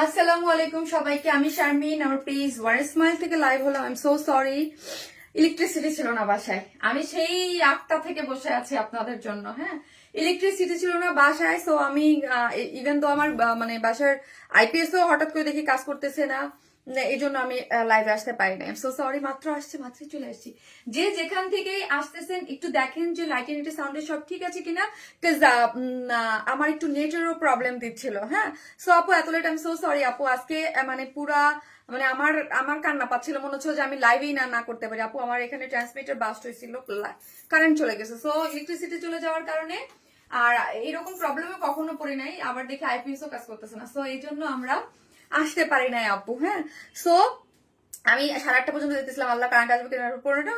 আসসালামু আলাইকুম সবাইকে। আমি শারমিন, আমার পেজ ওয়ার স্মাইল থেকে লাইভ হলাম। I am so sorry, electricity ছিল না বাসায়। আমি সেই 8টা থেকে বসে আছি আপনাদের জন্য। হ্যাঁ, ইলেকট্রিসিটি ছিল না বাসায়। সো আমি ইভেন তো আমার মানে বাসার আইপিএসও হঠাৎ করে দেখি কাজ করতেছে না, এই জন্য আমি লাইভে আসতে পারি না। সো সরি, মাত্র আসছি, মাত্রই চলে আসছি। যে যেখান থেকে আসতেছেন একটু দেখেন যে লাইটের নেটের সাউন্ডের সব ঠিক আছে কিনা, আমার একটু নেটেরও প্রবলেম দিচ্ছিল। হ্যাঁ, সো আপু এত লেট, আমি সো সরি আপু। আজকে মানে পুরা মানে আমার আমার কান্না পাচ্ছিল, মনে হচ্ছে যে আমি লাইভেই না করতে পারি। আপু আমার এখানে ট্রান্সমিটার বাস্ট হয়েছিল, কারেন্ট চলে গেছে, সো ইলেকট্রিসিটি চলে যাওয়ার কারণে আর এরকম প্রবলেমে কখনো পড়ি নাই। আবার দেখি আইপিএসও কাজ করতেছে না, সো এই জন্য আমরা আসতে পারি নাই আপু। হ্যাঁ, সো আমি 8:30 পর্যন্ত দেখতেছিলাম আল্লাহ কারেন্ট আসবে কিনা, 15টা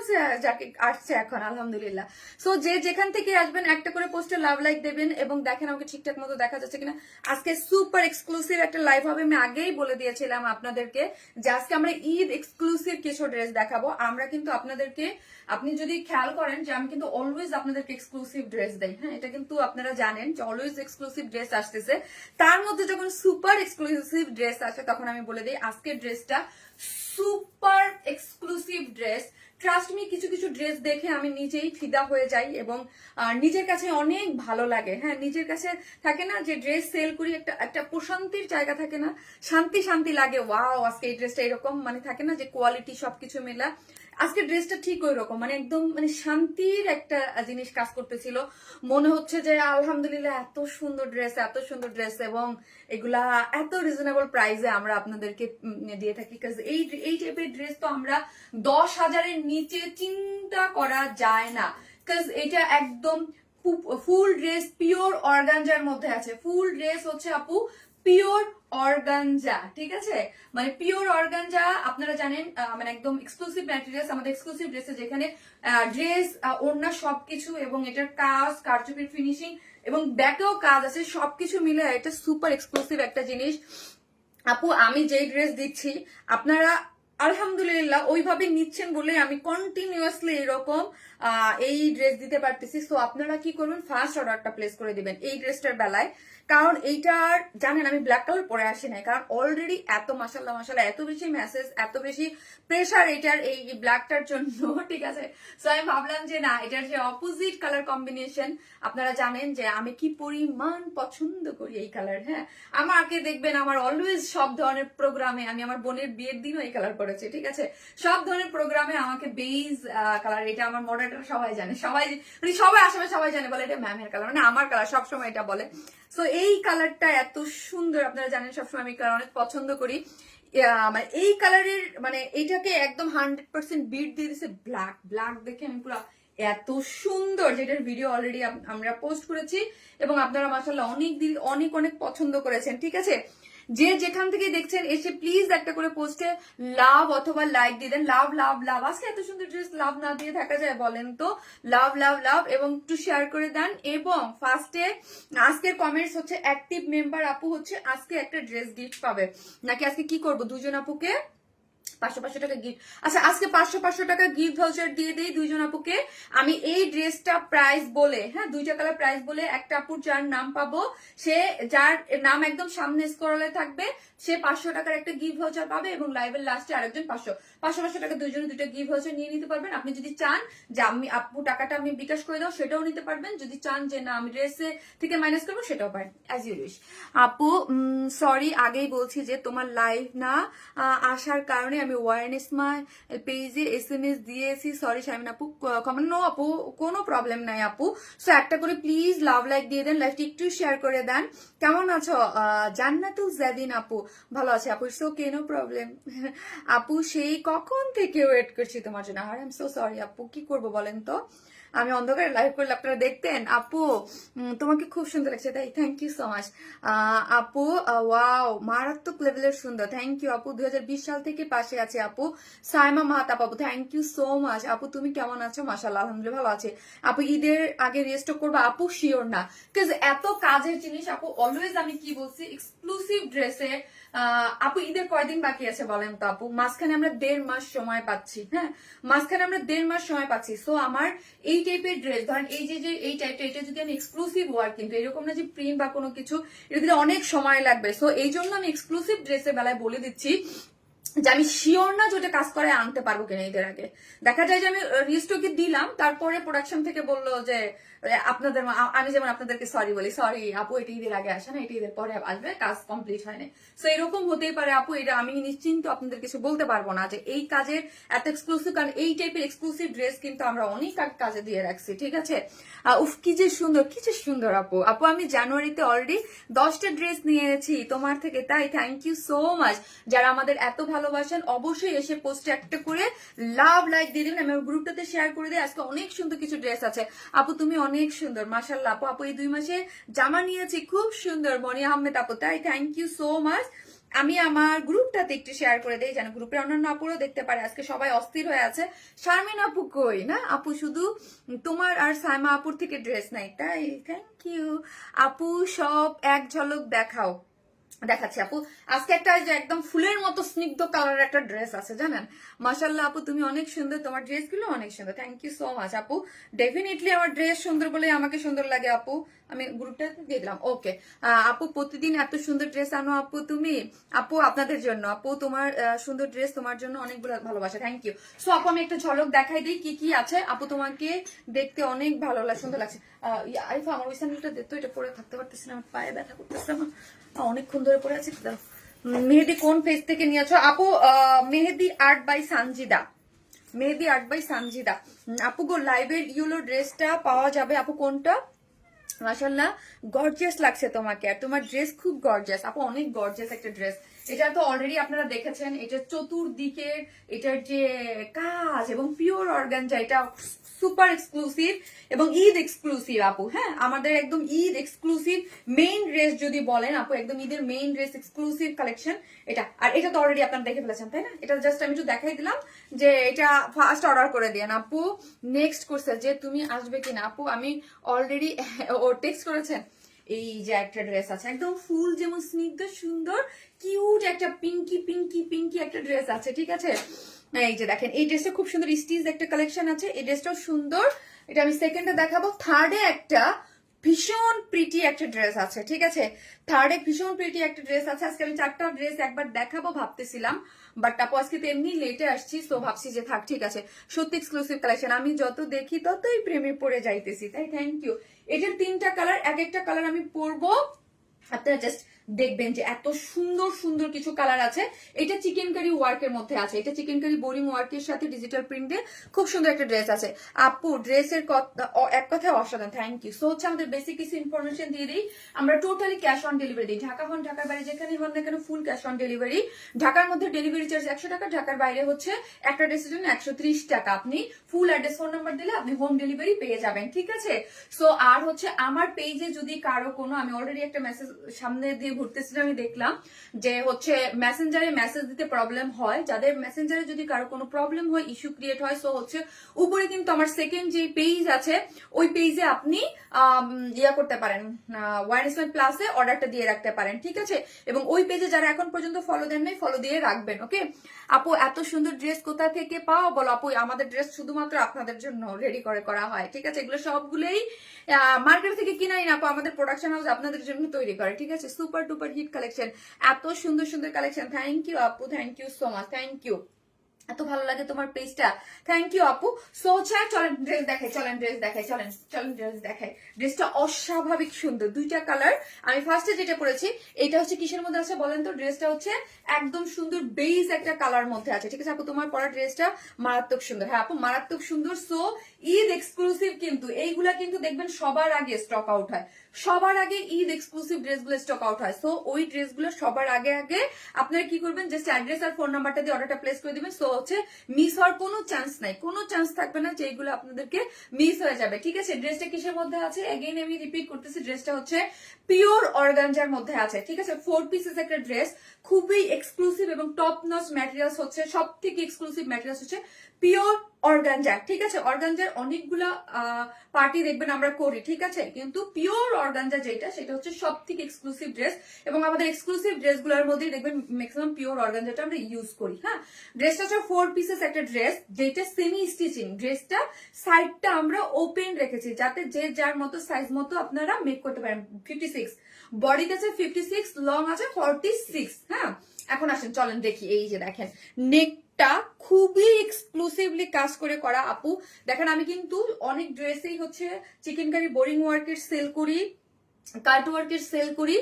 যাকে আসছে এখন আলহামদুলিল্লাহ। সো যে যেখান থেকে আসবেন একটা করে পোস্টে লাভ লাইক দেবেন এবং দেখেন আমাকে ঠিকঠাক মতো দেখা যাচ্ছে কিনা। আজকে সুপার এক্সক্লুসিভ একটা লাইভ হবে, আমি আগেই বলে দিয়েছিলাম আপনাদেরকে যে আজকে আমরা ঈদ এক্সক্লুসিভ কিছু ড্রেস দেখাবো। আমরা কিন্তু আপনাদেরকে, আপনি যদি খেয়াল করেন যে আমি কিন্তু অলওয়েজ আপনাদেরকে এক্সক্লুসিভ ড্রেস দেই। হ্যাঁ, এটা কিন্তু আপনারা জানেন যে অলওয়েজ এক্সক্লুসিভ ড্রেস আসতেছে। তার মধ্যে যখন সুপার এক্সক্লুসিভ ড্রেস আসে তখন আমি বলে দিই আজকের ড্রেসটা super exclusive dress. Trust me, কিছু কিছু ড্রেস দেখে আমি নিজেই ফিদা হয়ে যাই এবং নিজের কাছে অনেক ভালো লাগে। হ্যাঁ, নিজের কাছে থাকে না যে ড্রেস সেল করি, একটা একটা প্রশান্তির জায়গা থাকে না, শান্তি শান্তি লাগে। ওয়াও, আজকে এই ড্রেসটা এরকম, মানে থাকে না যে কোয়ালিটি সবকিছু মেলা। আজকে ড্রেসটা ঠিক ওই রকম, মানে একদম মানে শান্তির একটা জিনিস কাজ করতেছিল। মনে হচ্ছে যে আলহামদুলিল্লাহ এত সুন্দর ড্রেস, এত সুন্দর ড্রেস, এবং এগুলা এত রিজনেবল প্রাইসে আমরা আপনাদেরকে দিয়ে থাকি। এই এই টাইপের ড্রেস তো আমরা 10,000-এর নিচে চিন্তা করা যায় না। এটা একদম ফুল ড্রেস পিওর অর্গানজার মধ্যে আছে। ফুল ড্রেস হচ্ছে আপু পিওর অর্গানজা, ঠিক আছে? মানে পিওর অর্গানজা, আপনারা জানেন মানে একদম এক্সক্লুসিভ ম্যাটেরিয়ালস আমাদের এক্সক্লুসিভ ড্রেসে, যেখানে ড্রেস ওড়না সবকিছু এবং এটার কাজ, কারচুপির ফিনিশিং এবং ব্যাকেও কাজ আছে, সবকিছু মিলে এটা সুপার এক্সক্লুসিভ একটা জিনিস। আপু আমি যেই ড্রেস দিচ্ছি আপনারা আলহামদুলিল্লাহ ওইভাবে নিচ্ছেন বলে আমি কন্টিনিউয়াসলি এরকম এই ড্রেস দিতে পারতেছি। সো আপনারা কি করবেন, ফার্স্ট অর্ডারটা প্লেস করে দিবেন এই ড্রেসটার বেলায়। কারণ এইটার জানেন আমি ব্ল্যাক কালার পরে আসি নাই, কারণ অলরেডি এত মাসাল্লাহ মাসাল্লাহ এত বেশি মেসেজ, এত বেশি প্রেশার এটার এই ব্ল্যাকটার জন্য, ঠিক আছে? সো আমি ভাবলাম যে না, এটার যে অপোজিট কালার কম্বিনেশন, আপনারা জানেন যে আমি কি পরিমাণ পছন্দ করি এই কালার। হ্যাঁ, আমাকে দেখবেন আমার অলওয়েজ সব ধরনের প্রোগ্রামে, আমি আমার বোনের বিয়ের দিনও এই কালার করেছি, ঠিক আছে? সব ধরনের প্রোগ্রামে আমাকে বেজ কালার, এটা আমার মডেলটা সবাই জানে, সবাই মানে সবাই আশেপাশে সবাই জানে, বলে এটা ম্যামের কালার, মানে আমার কালার, সবসময় এটা বলে। সো এই কালারটা এত সুন্দর, আপনারা জানেন সবসময় আমি কালার অনেক পছন্দ করি। মানে এই কালারের মানে এইটাকে একদম 100% বিট দিয়ে দিছে ব্ল্যাক। ব্ল্যাক দেখে আমি পুরো এত সুন্দর, যেটার ভিডিও অলরেডি আমরা পোস্ট করেছি এবং আপনারা মাশাআল্লাহ অনেক অনেক পছন্দ করেছেন, ঠিক আছে? যে যেখান থেকে দেখছেন এসে প্লিজ একটা করে পোস্টে লাভ অথবা লাইক দিয়ে দেন। লাভ লাভ লাভ, আজকে এত সুন্দর ড্রেস লাভ না দিয়ে থাকা যায় বলেন তো? লাভ লাভ লাভ, এবং একটু শেয়ার করে দেন। এবং ফার্স্টে আজকের কমেন্টস হচ্ছে অ্যাক্টিভ মেম্বার আপু হচ্ছে আজকে একটা ড্রেস গিফট পাবে। নাকি আজকে কি করবো, দুজন আপুকে 500 টাকা গিফট। আচ্ছা, আজকে 500 টাকা গিফট ভাউচার দিয়ে দেই দুইজন আপুকে। আমি এই ড্রেসটা প্রাইস বলে, হ্যাঁ 2টা কালার প্রাইস বলে, একটা আপুর যার নাম পাবো, সে যার নাম একদম সামনে স্ক্রলে থাকবে, সে 500 টাকার একটা গিফট ভাউচার পাবে এবং লাইভের লাস্টে আরেকজন 500 টাকা দুইজনে 2টা গিফট ভাউচার নিয়ে নিতে পারবেন। আপনি যদি চান যে আমি আপু টাকাটা আমি বিকাশ করে দাও, সেটাও নিতে পারবেন। যদি চান যে না আমি ড্রেসে থেকে মাইনাস করবো, সেটাও পারেন, অ্যাজ ইউ উইশ। আপু সরি, আগেই বলছি যে তোমার লাইভ না আসার কারণে আমি ওয়ারনেস মাই পেজে SMS দিয়েছি। সরি শামিন আপু, কমেন্ট নো আপু, কোনো প্রবলেম নাই আপু। সো একটা করে প্লিজ লাভ লাইক দিয়ে দেন, লাইভটি একটু শেয়ার করে দেন। কেমন আছো জান্নাতুল জাদিন আপু? ভালো আছে আপু, সো কে নো প্রবলেম। আপু সেই কখন থেকে ওয়েট করছি তোমার জন্য। আর আই এম সো সরি আপু, কি করবো বলেন তো, আমি অন্ধকারে লাইভ করলে আপনারা দেখতেন। আপু তোমাকে খুব সুন্দর লাগছে, তাই থ্যাংক ইউ সো মাচ আপু। ওয়াও, মারাত্মক লেভেলের সুন্দর, থ্যাংক ইউ আপু। 2020 সাল থেকে পাশে আছে আপু। সাইমা মাহাতাব আপু, থ্যাংক ইউ সো মাচ আপু। তুমি কেমন আছো? মাশাআল্লাহ আলহামদুলিল্লাহ ভালো আছে আপু। ঈদের আগে রেস্টক করবো আপু? শিওর না, বিকজ এত কাজের জিনিস আপু। অলওয়েজ আমি কি বলছি, এক্সক্লুসিভ ড্রেসে আপু ঈদের কয়দিন বাকি আছে বলেন তো আপু? মাঝখানে আমরা 1.5 মাস সময় পাচ্ছি। হ্যাঁ, মাঝখানে আমরা 1.5 মাস সময় পাচ্ছি। সো আমার এই টাইপের ড্রেস, ধরেন এই যে এই টাইপটা, এটা যদি আমি এক্সক্লুসিভ ওয়ার, কিন্তু এরকম না যে প্রিন্ট বা কোনো কিছু, এটা দিলে অনেক সময় লাগবে। সো এই জন্য আমি এক্সক্লুসিভ ড্রেসের বেলায় বলে দিচ্ছি যে আমি শিওর না যে ওটা কাজ করে আনতে পারবো কিনা ঈদের আগে। দেখা যায় যে আমি রিস্টকে দিলাম, তারপরে প্রোডাকশন থেকে বললো যে আপনাদের, আমি যেমন আপনাদেরকে সরি বলি, সরি আপু এটা ঈদের আগে আসে না, এটা ঈদের পরে আসবে, কাজ কমপ্লিট হয়নি। সো এরকম হতেই পারে আপু, এটা আমি নিশ্চিন্ত আপনাদের কিছু বলতে পারবো না যে এই কাজের এত এক্সক্লুসিভ, কারণ এই টাইপের এক্সক্লুসিভ ড্রেস কিন্তু আমরা অনেক কাজে দিয়ে রাখছি, ঠিক আছে। উফ কি যে সুন্দর, কি যে সুন্দর আপু। আপু আমি জানুয়ারিতে অলরেডি 10টা ড্রেস নিয়েছি তোমার থেকে, তাই থ্যাংক ইউ সো মাচ। যারা আমাদের এত ভালোবাসেন অবশ্যই এসে পোস্টে একটা করে লাভ লাইক দিয়ে দিবেন, আমি গ্রুপটাতে শেয়ার করে দিই। আজকে অনেক সুন্দর কিছু ড্রেস আছে আপু, তুমি অনেক সুন্দর মাশাআল্লাহ আপু। আপু এই 2 মাসে জামা নিয়েছি খুব সুন্দর, মনি আহমেদ আপু, তাই থ্যাংক ইউ সো মাচ। আমি আমার গ্রুপটাতে একটু শেয়ার করে দেই যেন গ্রুপের অন্যান্য আপুরও দেখতে পারে। আজকে সবাই অস্থির হয়ে আছে, শারমিন আপু কই না আপু, শুধু তোমার আর সাইমা আপুর থেকে ড্রেস নাই, তাই থ্যাংক ইউ আপু। সব এক ঝলক দেখাও, দেখাচ্ছি আপু। আজকে একটা যে একদম ফুলের মতো স্নিগ্ধ কালারের একটা ড্রেস আছে জানেন, মাশাআল্লাহ আপু তুমি অনেক সুন্দর, তোমার ড্রেসগুলো অনেক সুন্দর, থ্যাংক ইউ সো মাচ আপু। ডেফিনেটলি আমার ড্রেস সুন্দর বলে আমাকে সুন্দর লাগে আপু, আমি গ্রুপটাতে দিয়ে দিলাম। ওকে আপু, প্রতিদিন এত সুন্দর ড্রেস আনো আপু তুমি, আপু আপনাদের জন্য আপু, তোমার সুন্দর ড্রেস তোমার জন্য অনেকগুলো ভালোবাসা, থ্যাংক ইউ। সো আপু আমি একটা ঝলক দেখাই দিই কি কি আছে আপু, তোমাকে দেখতে অনেক ভালো লাগে, সুন্দর লাগছে। আরিফা আমার ওই স্যান্ডেলটা দেখতো, এটা পরে থাকতে পারতেছি না, আমার পায়ে ব্যথা করতেছে, আমার অনেকক্ষণ ধরে পড়ে আছে। মেহেদি কোন পেজ থেকে নিয়েছো আপু? Mehedi art by Sanjida, Mehedi art by Sanjida আপু গো। লাইভের ইউলো ড্রেসটা পাওয়া যাবে আপু কোনটা? মাশাআল্লাহ গর্জিয়াস লাগছে তোমাকে, আর তোমার ড্রেস খুব গর্জিয়াস আপু, অনেক গর্জিয়াস একটা ড্রেস। এটা তো অলরেডি আপনারা দেখেছেন, এটা চতুর্দিকের এটার যে কাজ এবং পিওর অর্গানজা, এটা সুপার এক্সক্লুসিভ এবং ঈদ এক্সক্লুসিভ আপু। হ্যাঁ আমাদের একদম ঈদ এক্সক্লুসিভ মেইন ড্রেস যদি বলেন আপু, একদম ঈদের মেইন ড্রেস এক্সক্লুসিভ কালেকশন এটা। আর এটা তো অলরেডি আপনারা দেখে ফেলেছেন তাই না, এটা জাস্ট আমি একটু দেখাই দিলাম যে এটা ফার্স্ট অর্ডার করে দিয়েন আপু। নেক্সট করছে যে তুমি আসবে কিনা আপু, আমি অলরেডি ও টেক্সট করেছেন। এই যে একটা ড্রেস আছে একদম ফুল যেমন স্নিগ্ধ সুন্দর কিউট একটা পিঙ্কি পিঙ্কি পিঙ্কি একটা ড্রেস আছে, ঠিক আছে। এই যে দেখেন এই ড্রেসটা খুব সুন্দর, স্টিচ একটা কালেকশন আছে, এই ড্রেসটাও সুন্দর। এটা আমি সেকেন্ডে দেখাবো। থার্ডে একটা ভীষণ প্রিটি একটা ড্রেস আছে, ঠিক আছে। থার্ডে ভীষণ প্রিটি একটা ড্রেস আছে। আজকে আমি 4টা ড্রেস একবার দেখাবো ভাবতেছিলাম, বাট আপু আজকে তো এমনি লেটে আসছি, তো ভাবছি যে থাক ঠিক আছে, সত্যি এক্সক্লুসিভ কালেকশন। আমি যত দেখি ততই প্রেমে পড়ে যাইতেছি, তাই থ্যাংক ইউ। এটার 3টা কালার, এক একটা কালার আমি পরবো, আপনারা জাস্ট দেখবেন যে এত সুন্দর সুন্দর কিছু কালার আছে। এটা চিকেন কারি ওয়ার্কের মধ্যে আছে, এটা চিকেন কারি বোরিং ওয়ার্কের সাথে ডিজিটাল প্রিন্টে খুব সুন্দর একটা ড্রেস আছে আপু। ড্রেসের এক কথায় অসাধারণ, থ্যাংক ইউ। সো হচ্ছে আমাদের বেসিক কিছু ইনফরমেশন দিয়ে দিই, আমরা টোটালি ক্যাশ অন ডেলিভারি দিই। ঢাকা হন, ঢাকার বাইরে যেখানে হন না কেন ফুল ক্যাশ অন ডেলিভারি। ঢাকার মধ্যে ডেলিভারি চার্জ 100 টাকা, ঢাকার বাইরে হচ্ছে একটা ড্রেসের জন্য 130 টাকা। আপনি ফুল অ্যাড্রেস ফোন নাম্বার দিলে আপনি হোম ডেলিভারি পেয়ে যাবেন, ঠিক আছে। সো আর হচ্ছে আমার পেজে যদি কারো কোনো, আমি অলরেডি একটা মেসেজ সামনে দিয়ে ঘুরতেছিলাম, আমি দেখলাম যে হচ্ছে মেসেঞ্জারে মেসেজ দিতে প্রবলেম হয়, যাদের মেসেঞ্জারে যদি কারো কোনো প্রবলেম হয়, ইস্যু ক্রিয়েট হয়, সো হচ্ছে উপরে কিন্তু আমার সেকেন্ড যে পেজ আছে ওই পেজে আপনি ইয়া করতে পারেন, ওয়ারনেসমেন্ট প্লাসে অর্ডারটা দিয়ে রাখতে পারেন, ঠিক আছে। এবং ওই পেজে যারা এখন পর্যন্ত ফলো দেন নাই ফলো দিয়ে রাখবেন, ওকে। আপু এত সুন্দর ড্রেস কোথা থেকে পাও বলো আপু? আমাদের ড্রেস শুধুমাত্র আপনাদের জন্য রেডি করা হয়, ঠিক আছে। এগুলো সবগুলোই মার্কেট থেকে কিনাই না আপু, আমাদের প্রোডাকশন হাউস আপনাদের জন্য তৈরি করে, ঠিক আছে। সুপার ডুপার হিট কালেকশন, এত সুন্দর সুন্দর কালেকশন, থ্যাংক ইউ আপু, thank you so much, thank you. এত ভালো লাগে তোমার পেজটা, থ্যাংক ইউ আপু। সো চলেন ড্রেস দেখাই, চলেন ড্রেস দেখাই, চলেন চলেন ড্রেস দেখাই। ড্রেসটা অস্বাভাবিক সুন্দর, 2টা কালার। আমি ফার্স্টে যেটা পরেছি এটা হচ্ছে কিসের মধ্যে আছে বলেন তো? ড্রেসটা হচ্ছে একদম সুন্দর বেজ একটা কালার মধ্যে আছে, ঠিক আছে আপু। তোমার পরা ড্রেসটা মারাত্মক সুন্দর, হ্যাঁ আপু মারাত্মক সুন্দর। সো ঈদ এক্সক্লুসিভ কিন্তু এইগুলা কিন্তু দেখবেন সবার আগে স্টক আউট হয়, সবার আগে ঈদ এক্সক্লুসিভ ড্রেসগুলো স্টক আউট হয়। সো ওই ড্রেসগুলো সবার আগে আগে আপনারা কি করবেন, জাস্ট অ্যাড্রেস আর ফোন নাম্বারটা দিয়ে অর্ডারটা প্লেস করে দিবেন। সো হচ্ছে মিস হওয়ার কোনো চান্স নাই, কোনো চান্স থাকবে না যে এইগুলো আপনাদেরকে মিস হয়ে যাবে, ঠিক আছে। ড্রেসটা কিসের মধ্যে আছে এগেইন আমি রিপিট করতেছি, ড্রেসটা হচ্ছে পিওর অর্গানজার মধ্যে আছে, ঠিক আছে। 4 পিসেস একটা ড্রেস, খুবই এক্সক্লুসিভ এবং টপ নচ ম্যাটেরিয়ালস হচ্ছে, সব থেকে এক্সক্লুসিভ ম্যাটেরিয়ালস হচ্ছে পিওর অর্গানজা, ঠিক আছে? অর্গানজার অনেকগুলা পার্টি দেখবেন আমরা করি, ঠিক আছে? কিন্তু পিওর অর্গানজা যেটা, সেটা হচ্ছে সব থেকে এক্সক্লুসিভ ড্রেস, এবং আমাদের এক্সক্লুসিভ ড্রেসগুলোর মধ্যেই দেখবেন ম্যাক্সিমাম পিওর অর্গানজাটা আমরা ইউজ করি। হ্যাঁ, ড্রেসটা হচ্ছে 4 পিসেস একটা ড্রেস, যেটা সেমি স্টিচিং। ড্রেসটা সাইডটা আমরা ওপেন রেখেছি যাতে যে যার মতো সাইজ মতো আপনারা মেক করতে পারেন। 56 বডিতে আছে, 56 লং আছে 46। হ্যাঁ, এখন আসেন চলেন দেখি। এই যে দেখেন নেকটা খুবই এক্সক্লুসিভলি কাজ করে করা আপু। দেখেন আমি কিন্তু অনেক ড্রেসেই হচ্ছে চিকেন কারি বোরিং ওয়ার্কের সেল করি, কাট ওয়ার্কের সেল করি।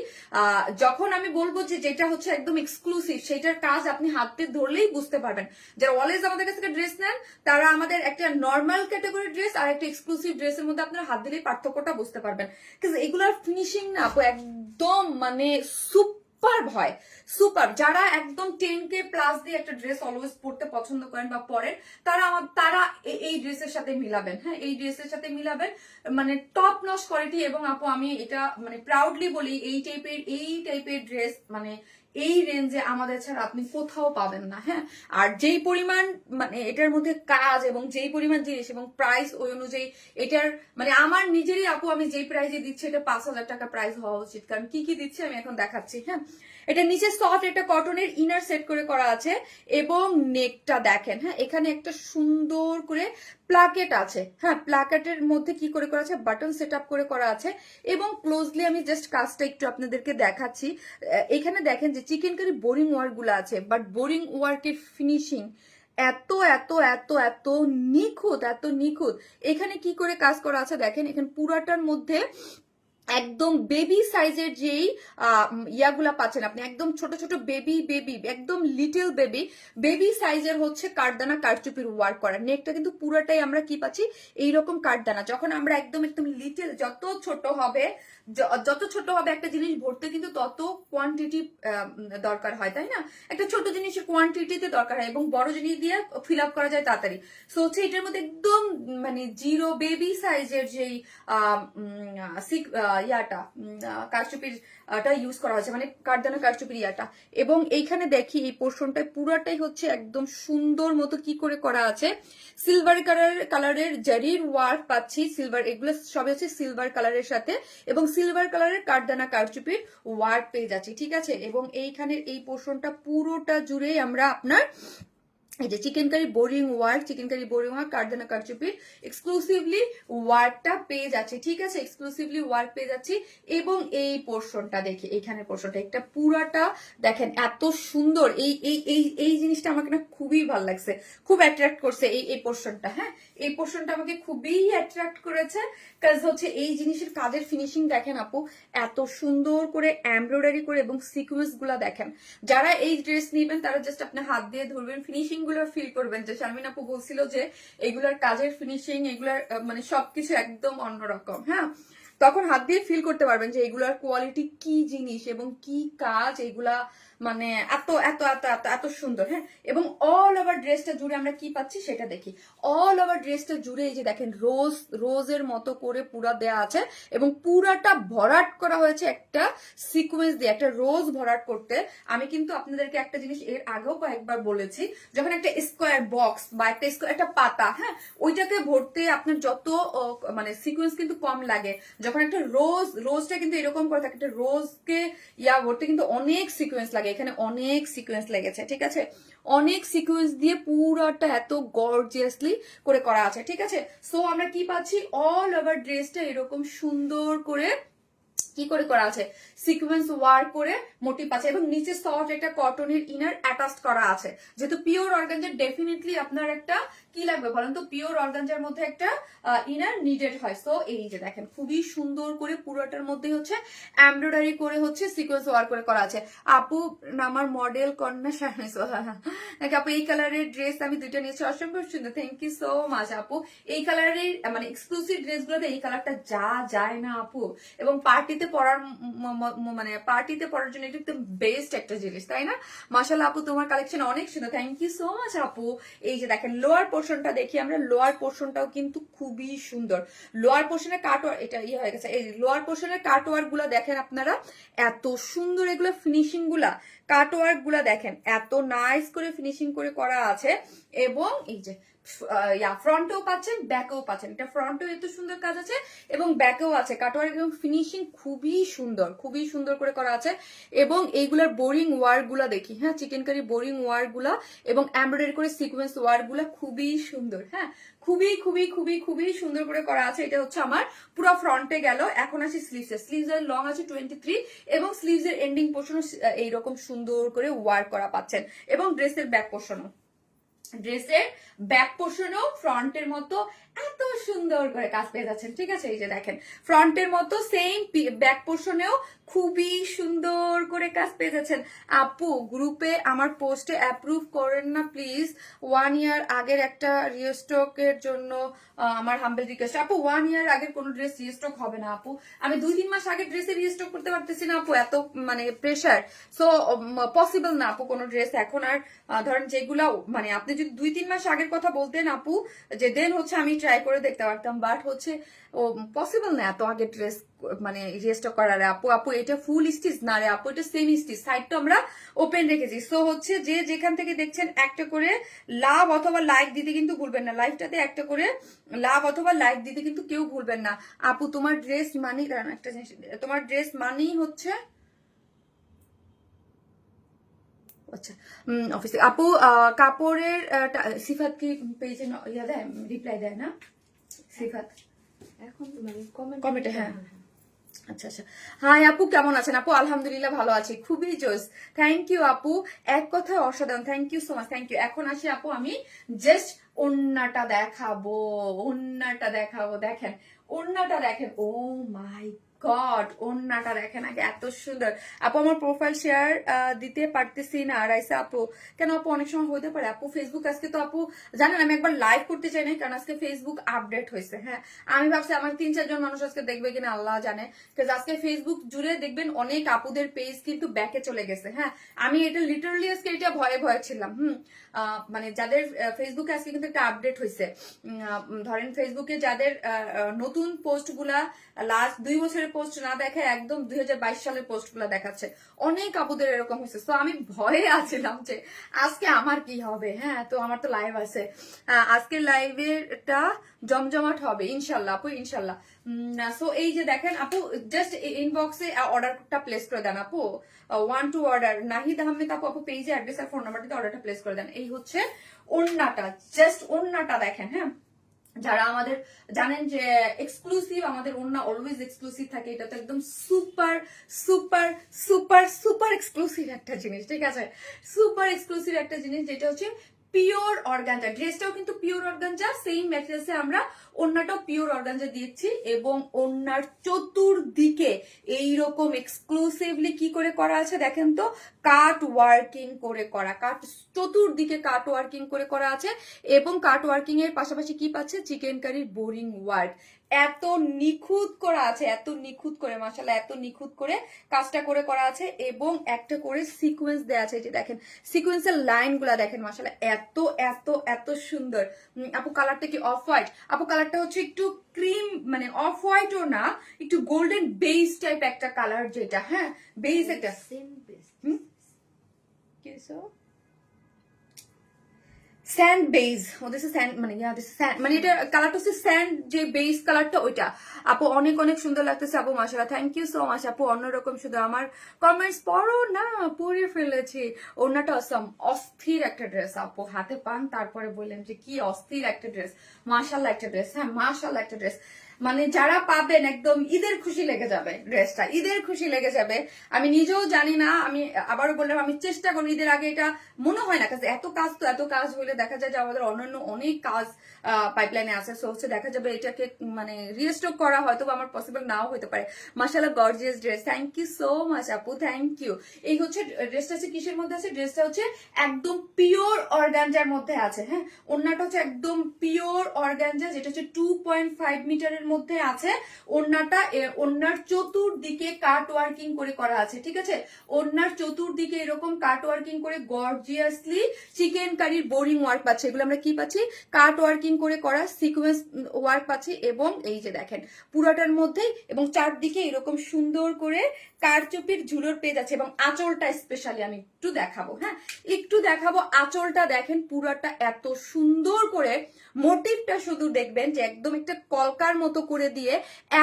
যখন আমি বলবো যে যেটা হচ্ছে একদম এক্সক্লুসিভ, সেটার কাজ আপনি হাতে ধরলেই বুঝতে পারবেন। যারা অলওয়েজ আমাদের কাছ থেকে ড্রেস নেন তারা আমাদের একটা নর্মাল ক্যাটাগরি ড্রেস আর একটা এক্সক্লুসিভ ড্রেসের মধ্যে আপনারা হাত দিলেই পার্থক্যটা বুঝতে পারবেন। কিন্তু এগুলোর ফিনিশিং না আপু একদম মানে সুপার হয়, সুপার। যারা একদম 10K প্লাস দিয়ে একটা ড্রেস অলওয়েজ পরতে পছন্দ করেন বা পরেন, তারা এই ড্রেসের সাথে মিলাবেন। হ্যাঁ, এই ড্রেসের সাথে মিলাবেন, মানে টপ নচ কোয়ালিটি। এবং আপু আমি এটা মানে প্রাউডলি বলি, এই টাইপের ড্রেস মানে এই রেঞ্জে আমাদের ছাড়া আপনি কোথাও পাবেন না। হ্যাঁ, আর যেই পরিমাণ মানে এটার মধ্যে কাজ এবং যেই পরিমাণ জিনিস এবং প্রাইস ওই অনুযায়ী এটার মানে আমার নিজেরই আপু আমি যেই প্রাইসে দিচ্ছি এটা 5,000 টাকা প্রাইস হওয়া উচিত। কারণ কি কি দিচ্ছি আমি এখন দেখাচ্ছি। হ্যাঁ, এটা নিচে সফট একটা কটনের ইনার সেট করে করা আছে, এবং নেকটা দেখেন। হ্যাঁ, এখানে একটা সুন্দর করে প্লাকেট আছে। হ্যাঁ, প্লাকেটের মধ্যে কি করে করা আছে, বাটন সেট আপ করে করা আছে। এবং ক্লোজলি আমি জাস্ট কাজটা একটু আপনাদেরকে দেখাচ্ছি। এখানে দেখেন যে চিকেন কারি বোরিং ওয়ার্ক গুলো আছে, বাট বোরিং ওয়ার্কের ফিনিশিং এত এত এত এত নিখুঁত, এত নিখুঁত। এখানে কি করে কাজ করা আছে দেখেন, এখানে পুরাটার মধ্যে একদম বেবি সাইজের যেই ইয়াগুলা পাচ্ছেন আপনি, একদম ছোট ছোট বেবি একদম লিটল বেবি সাইজের হচ্ছে কাঠদানা কারচুপির ওয়ার্ক করা। নেকটা কিন্তু পুরাটাই আমরা কি পাচ্ছি, এইরকম কাঠদানা। যখন আমরা একদম লিটল, যত ছোট হবে একটা জিনিস ভরতে কিন্তু তত কোয়ান্টিটি দরকার হয়, তাই না? একটা ছোট জিনিসের কোয়ান্টিটিতে দরকার হয় এবং বড় জিনিস দিয়ে ফিল আপ করা যায় তাড়াতাড়ি। সো হচ্ছে এটার মধ্যে একদম মানে জিরো বেবি সাইজের যেই ইয়াটা কারচুপির ইউজ করা হয়েছে, মানে কাঠদানা কারচুপির ইয়াটা। এবং এইখানে দেখি এই পোর্শনটায় পুরাটাই হচ্ছে একদম সুন্দর মতো কি করে করা আছে, সিলভার কালারের জারির ওয়ার্ক পাচ্ছি। সিলভার, এগুলো সবই হচ্ছে সিলভার কালারের সাথে, এবং সিলভার কালারের কাঠদানা কারচুপির ওয়ার্ক পেয়ে যাচ্ছি, ঠিক আছে? এবং এইখানের এই পোর্শনটা পুরোটা জুড়েই আমরা আপনার এই যে চিকেন কারি বোরিং ওয়ার্ক কাঠদানা কারচুপির এক্সক্লুসিভলি ওয়ার্কটা পেয়ে যাচ্ছে, ঠিক আছে? এক্সক্লুসিভলি ওয়ার্ক পেয়ে যাচ্ছি। এবং এই পোর্শনটা দেখি, এইখানে পোর্শনটা একটা পুরাটা দেখেন এত সুন্দর। এই এই এই এই জিনিসটা আমাকে না খুবই ভালো লাগছে, খুব অ্যাট্রাক্ট করছে এই পোর্শনটা। হ্যাঁ, এই পোর্শনটা আমাকে খুবই অ্যাট্রাক্ট করেছে, কাজ হচ্ছে এই জিনিসের কাজের ফিনিশিং দেখেন আপু, এত সুন্দর করে এমব্রয়ডারি করে এবং সিকোয়েন্স গুলা দেখেন। যারা এই ড্রেস নিবেন তারা জাস্ট আপনার হাত দিয়ে ধরবেন, ফিনিশিং গুলো ফিল করবেন। যে শারমিন আপু বলছিল যে এগুলার কাজের ফিনিশিং, এগুলার মানে সবকিছু একদম অন্যরকম। হ্যাঁ, তখন হাত দিয়ে ফিল করতে পারবেন যে এগুলার কোয়ালিটি কি জিনিস এবং কি কাজ, এগুলা মানে এত এত এত এত এত সুন্দর। হ্যাঁ, এবং অল ওভার ড্রেসটা জুড়ে আমরা কি পাচ্ছি সেটা দেখি। অল ওভার ড্রেসটা জুড়ে এই যে দেখেন রোজের মতো করে পুরা দেয়া আছে, এবং পুরাটা ভরাট করা হয়েছে একটা সিকোয়েন্স দিয়ে। একটা রোজ ভরাট করতে আমি কিন্তু আপনাদেরকে একটা জিনিস এর আগেও কয়েকবার বলেছি, যখন একটা স্কোয়ার বক্স বা একটা পাতা, হ্যাঁ, ওইটাকে ভরতে আপনার যত মানে সিকোয়েন্স কিন্তু কম লাগে। যখন একটা রোজটা কিন্তু এরকম করে থাকে, একটা রোজকে ভরতে কিন্তু অনেক সিকোয়েন্স লাগে। এখানে অনেক সিকোয়েন্স লেগেছে, ঠিক আছে? অনেক সিকোয়েন্স দিয়ে পুরাটা এত গর্জিয়াসলি করে করা আছে, ঠিক আছে? সো আমরা কি পাচ্ছি, অল ওভার ড্রেসটা এরকম সুন্দর করে কি করে করা আছে, সিকোয়েন্স ওয়ার্ক করে মোটিভ আছে, এবং নিচে সফট একটা কটনের ইনার অ্যাটাচড করা আছে। যেহেতু পিওর অর্গানজার ডেফিনেটলি আপনার একটা কি লাগবে বলেন তো, পিওর অর্গানজার মধ্যে একটা ইনার নিডেড হয়। সো এই যে দেখেন খুবই সুন্দর করে পুরোটার মধ্যে হচ্ছে এমব্রয়ডারি করে হচ্ছে সিকোয়েন্স ওয়ার্ক করে করা আছে। আপু আমার মডেল কন্যা আপু এই কালারের ড্রেস আমি দুইটা নিয়েছি, অসম্ভব সুন্দর, থ্যাংক ইউ সো মাচ আপু। এই কালারের মানে এক্সক্লুসিভ ড্রেসগুলোতে এই কালারটা যা যায় না আপু, এবং পার্টিতে পরার মানে পার্টিতে পরার জন্য এটা একদম বেস্ট একটা জিনিস, তাই না? মাশাআল্লাহ আপু তোমার কালেকশন অনেক সুন্দর, থ্যাংক ইউ সো মাচ আপু। এই যে দেখেন লোয়ার পোর্শনটা দেখি আমরা, লোয়ার পোর্শনটাও কিন্তু খুবই সুন্দর। লোয়ার পোর্শনের কাটওয়ার এটা হয়ে গেছে, এই লোয়ার পোর্শনের কাটওয়ার্ক গুলা দেখেন আপনারা, এত সুন্দর এগুলো ফিনিশিং গুলা, কাটওয়ার্ক গুলা দেখেন এত নাইস করে ফিনিশিং করে করা আছে। এবং এই যে ফ্রন্টেও পাচ্ছেন, ব্যাকেও পাচ্ছেন। এটা ফ্রন্টেও এত সুন্দর কাজ আছে এবং ব্যাকেও আছে। কাটওয়ার্ক এবং ফিনিশিং খুবই সুন্দর, খুবই সুন্দর করে করা আছে। এবং এইগুলার বোরিং ওয়ার্ক গুলা দেখি, হ্যাঁ, চিকেন কারি বোরিং ওয়ার্ক গুলা এবং এমব্রয়ডারি করে সিকোয়েন্স ওয়ার্ক গুলা খুবই সুন্দর, হ্যাঁ, খুবই খুবই খুবই খুবই সুন্দর করে করা আছে। এটা হচ্ছে আমার পুরো ফ্রন্টে গেল। এখন আসি স্লিভসে। স্লিভসের লং আছে 23 এবং স্লিভসের এন্ডিং পোর্শনও এইরকম সুন্দর করে ওয়ার্ক করা পাচ্ছেন এবং ড্রেসের ব্যাক পোর্শনও, ড্রেসের ব্যাক পোর্শনও ফ্রন্টের মতো এত সুন্দর করে কাজ পেয়ে যাচ্ছেন। ঠিক আছে, এই যে দেখেন ফ্রন্টের মতো সেম ব্যাক পোর্শনেও খুবই সুন্দর করে কাজ পেয়ে যাচ্ছেন। আপু গ্রুপে আমার পোস্টে অ্যাপ্রুভ করেন না প্লিজ, 1 ইয়ার আগের একটা রিস্টকের জন্য আমার হাম্বেল রিকোয়েস্ট। আপু 1 ইয়ার আগের কোনো ড্রেস রিস্টক হবে না আপু, আমি 2-3 মাস আগের ড্রেসে রিস্টক করতে পারতেছি না আপু, এত মানে প্রেশার। সো পসিবল না আপু কোনো ড্রেস এখন আর। ধরেন যেগুলা মানে আপনি যদি 2-3 মাস আগের কথা বলতেন আপু, যে দেন হচ্ছে আমি ট্রাই করে দেখতে পারতাম, বাট হচ্ছে পসিবল না এত আগে ড্রেস মানে রিস্টক করার। আপু আপু এটা ফুল স্টিচ না রে আপু, এটা সেমি স্টিচ, সাইডটা আমরা ওপেন রেখেছি। সো হচ্ছে যে যেখান থেকে দেখছেন একটা করে লাভ অথবা লাইক দিতে কিন্তু ভুলবেন না, লাইভটাতে একটা করে লাভ অথবা লাইক দিতে কিন্তু কেউ ভুলবেন না। আপু তোমার ড্রেস মানেই, একটা জিনিস, তোমার ড্রেস মানেই হচ্ছে আচ্ছা অফিসে। আপু কাপড়ের সিফাত কি পেজে ইয়া দেয়, রিপ্লাই দেয় না সিফাত এখন মানে কমেন্টে? হ্যাঁ আচ্ছা আচ্ছা। হাই আপু কেমন আছেন? আপু আলহামদুলিল্লাহ ভালো আছি, খুবই জোস, থ্যাংক ইউ আপু, এক কথায় অসাধারণ, thank you so much, thank you. এখন আসি আপু আমি জাস্ট ওন্নাটা দেখাবো, ওন্নাটা দেখাবো। দেখেন ওন্নাটা দেখেন, ও মাই গড, ওন্নাটা দেখেন আগে, এত সুন্দর। আপু আমার প্রোফাইল শেয়ার দিতে পারতেছি না রাইসা আপু, কেন আপু? অনেক সময় হতে পারে আপু, ফেসবুক আজকে তো আপু জানেন আমি একবার লাইভ করতে চাই না, কারণ আজকে ফেসবুক আপডেট হয়েছে। হ্যাঁ আমি ভাবছি আমার 3-4 জন মানুষ আজকে দেখবে কিনা আল্লাহ জানে, কারণ আজকে ফেসবুক জুড়ে দেখবেন অনেক আপুদের পেজ কিন্তু ব্যাকে চলে গেছে। হ্যাঁ আমি এটা লিটারালি আজকে এটা ভয়ে ভয়ে ছিলাম। মানে যাদের ফেসবুকে আজকে কিন্তু একটা আপডেট হয়েছে, ধরেন ফেসবুকে যাদের নতুন পোস্ট গুলা লাস্ট 2 বছরের পোস্ট না দেখে একদম 2022 সালের পোস্ট গুলা দেখাচ্ছে, অনেক আপুদের এরকম হয়েছে। তো আমি ভয়ে আছিলাম যে আজকে আমার কি হবে। হ্যাঁ তো আমার তো লাইভ আছে, আজকে লাইভেরটা জমজমাট হবে ইনশাল্লাহ আপু, ইনশাল্লাহ। সো এই যে দেখেন আপু, জাস্ট ইনবক্সে অর্ডারটা প্লেস করে দেন আপু, 1 to অর্ডার নাহিদ আহমেদ আপু, আপু পেজে অ্যাড্রেস আর ফোন নাম্বারটিতে অর্ডারটা প্লেস করে দেন। এই হচ্ছে ওন্নাটা, জাস্ট ওন্নাটা দেখেন। হ্যাঁ যারা আমাদের জানেন যে এক্সক্লুসিভ, আমাদের ওন্না অলওয়েজ এক্সক্লুসিভ থাকে, এটা তো একদম super super super super exclusive একটা জিনিস। ঠিক আছে, সুপার এক্সক্লুসিভ একটা জিনিস, যেটা হচ্ছে পিওর অর্গানজা। ড্রেসটাও কিন্তু পিওর অর্গানজা, সেম ম্যাটেরিয়ালসে আমরা ওন্নাটাও পিওর অর্গানজা দিচ্ছি এবং ওন্নার চতুর্দিকে এইরকম এক্সক্লুসিভলি কি করে করা আছে দেখেন তো, কাট ওয়ার্কিং করে করা, কাট চতুর্দিকে কাট ওয়ার্কিং করে করা আছে এবং কাট ওয়ার্কিং এর পাশাপাশি কি পাচ্ছে, চিকেন কারির বোরিং ওয়ার্ক, এত নিখুঁত করা আছে, এত নিখুঁত করে, মাশাআল্লাহ এত নিখুঁত করে কাজটা করে করা আছে এবং একটা করে সিকোয়েন্স দেয়া আছে। যে দেখেন সিকোয়েন্সের লাইন গুলা দেখেন, মাশাআল্লাহ এত এত এত সুন্দর। আপু কালারটা কি অফ হোয়াইট? আপু কালারটা হচ্ছে একটু ক্রিম, মানে অফ হোয়াইটও না, একটু গোল্ডেন বেস টাইপ একটা কালার, যেটা হ্যাঁ বেস একটা সেম বেস কিছু স্যান্ড বেজ, ওদের স্যান্ড মানে মানে এটা কালারটা হচ্ছে স্যান্ড, যে বেস কালারটা ওইটা। আপু অনেক অনেক সুন্দর লাগতেছে আপু, মাশাআল্লাহ থ্যাংক ইউ সো মাচ আপু, অন্যরকম শুধু আমার কমেন্টস পড়ো না, পড়ে ফেলেছি। ওনাটা অসম, অস্থির একটা ড্রেস আপু, হাতে পান তারপরে বললেন যে কি অস্থির একটা ড্রেস, মাশাআল্লাহ একটা ড্রেস, হ্যাঁ মাশাআল্লাহ একটা ড্রেস, মানে যারা পাবেন একদম ঈদের খুশি লেগে যাবে, ড্রেসটা ঈদের খুশি লেগে যাবে। আমি নিজেও জানি না, আমি আবারও বললাম আমি চেষ্টা করি ঈদের আগে, এটা মনে হয় না, কারণ এত কাজ, তো এত কাজ হলে দেখা যায় যে আমাদের অন্যান্য অনেক কাজ পাইপলাইনে আছে। সো হচ্ছে দেখা যাবে এটাকে মানে রিস্টক করা হয়তো আমার পসিবল নাও হতে পারে। মাশাআল্লাহ gorgeous dress, thank you so much আপু, থ্যাংক ইউ। এই হচ্ছে ড্রেসটা হচ্ছে কিসের মধ্যে আছে, ড্রেসটা হচ্ছে একদম পিওর অর্গানজার মধ্যে আছে। হ্যাঁ ওন্নাটা হচ্ছে একদম পিওর অর্গানজা, যেটা হচ্ছে 2.5 মিটারের ওয়ার্কের মধ্যে আছে। ওড়নাটা ওড়নার চতুর্দিকে কাট ওয়ার্কিং করে করা আছে, ঠিক আছে? ওড়নার চতুর্দিকে এরকম কাট ওয়ার্কিং করে গর্জিয়াসলি চিকেন কারির বোরিং ওয়ার্ক পাচ্ছে। এগুলো আমরা কি পাচ্ছি? কাট ওয়ার্কিং করে করা সিকোয়েন্স ওয়ার্ক পাচ্ছি। এবং এই যে দেখেন পুরাটার মধ্যেই এবং চারদিকে এরকম সুন্দর করে কারচুপির ঝুলোর পেজ আছে। এবং আঁচলটা স্পেশালি আমি একটু দেখাবো, হ্যাঁ একটু দেখাবো। আঁচলটা দেখেন পুরাটা এত সুন্দর করে, মোটিভটা শুধু দেখবেন যে একদম একটা কলকার মতো করে দিয়ে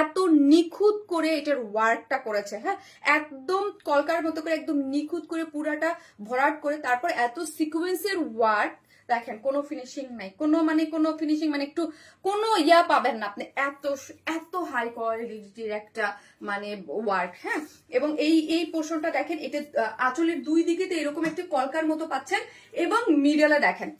এত নিখুঁত করে এটার ওয়ার্কটা করেছে, হ্যাঁ একদম কলকার মতো করে একদম নিখুঁত করে পুরাটা ভরাট করে, তারপর এত সিকোয়েন্সের ওয়ার্ক দেখেন। কোনো ফিনিশিং নাই, কোনো ফিনিশিং মানে একটু কোনো ইয়া পাবেন না আপনি, এত এত হাই কোয়ালিটির একটা মানে ওয়ার্ক, হ্যাঁ। এবং এই পোর্শনটা দেখেন, এটা আঁচলের দুই দিকে এরকম একটা কলকার মতো পাচ্ছেন। এবং মিডলে দেখেন,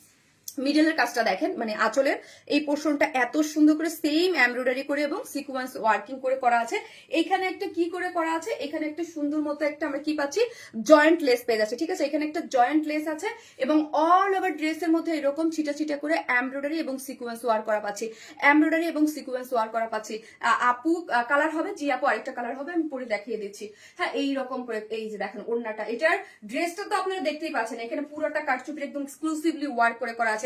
মিডলের কাজটা দেখেন, মানে আঁচলের এই পোর্শনটা এত সুন্দর করে সেম এমব্রয়ডারি করে এবং সিকোয়েন্স ওয়ার্কিং করে করা আছে। এখানে একটা কি করে করা আছে, এখানে একটা সুন্দর মতো একটা আমরা কি পাচ্ছি, জয়েন্ট লেস পেজ আছে, ঠিক আছে? এখানে একটা জয়েন্ট লেস আছে এবং অল ওভার ড্রেসের মধ্যে এরকম ছিটা ছিটা করে এমব্রয়ডারি এবং সিকোয়েন্স ওয়ার্ক করা পাচ্ছি, এমব্রয়ডারি এবং সিকোয়েন্স ওয়ার্ক করা পাচ্ছি। আপু কালার হবে, জি আপু আরেকটা কালার হবে, আমি পরে দেখিয়ে দিচ্ছি। হ্যাঁ এইরকম করে এই যে দেখেন ওড়নাটা, এটার ড্রেসটা তো আপনারা দেখতেই পাচ্ছেন, এখানে পুরোটা কারচুপির একদম এক্সক্লুসিভলি ওয়ার্ক করে করা আছে।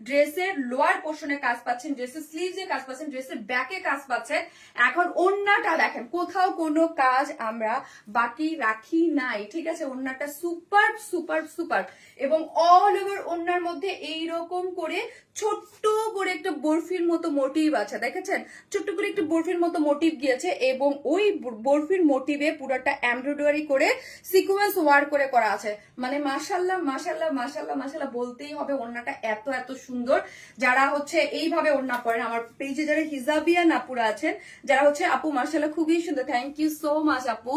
ড্রেসের লোয়ার পোর্শনে কাজ পাচ্ছেন, ড্রেসের স্লিভসে কাজ পাচ্ছেন, ড্রেসের ব্যাকে কাজ পাচ্ছেন। এখন ওড়নাটা দেখেন, কোথাও কোনো কাজ আমরা বাকি রাখি নাই, ঠিক আছে? ওড়নাটা সুপার সুপার সুপার। এবং অল ওভার ওড়নার মধ্যে এইরকম করে ছোট্ট করে একটা বরফির মতো মোটিভ আছে, দেখেছেন? ছোট্ট করে একটা বরফির মতো মোটিভ গিয়েছে এবং ওই বরফির মোটিভে পুরোটা এমব্রয়ডারি করে সিকোয়েন্স ওয়ার্ক করে করা আছে। মানে মাশাল্লাহ মাশাল্লাহ মাশাল্লাহ মাশাল্লাহ বলতেই হবে, ওড়নাটা এত এত সুন্দর। যারা হচ্ছে এইভাবে ওড়না পরেন, আমার পেজে যারা হিজাবিয়ান আপুরা আছেন, যারা হচ্ছে আপু মাশাল্লাহ খুবই সুন্দর, থ্যাংক ইউ সো মাচ আপু।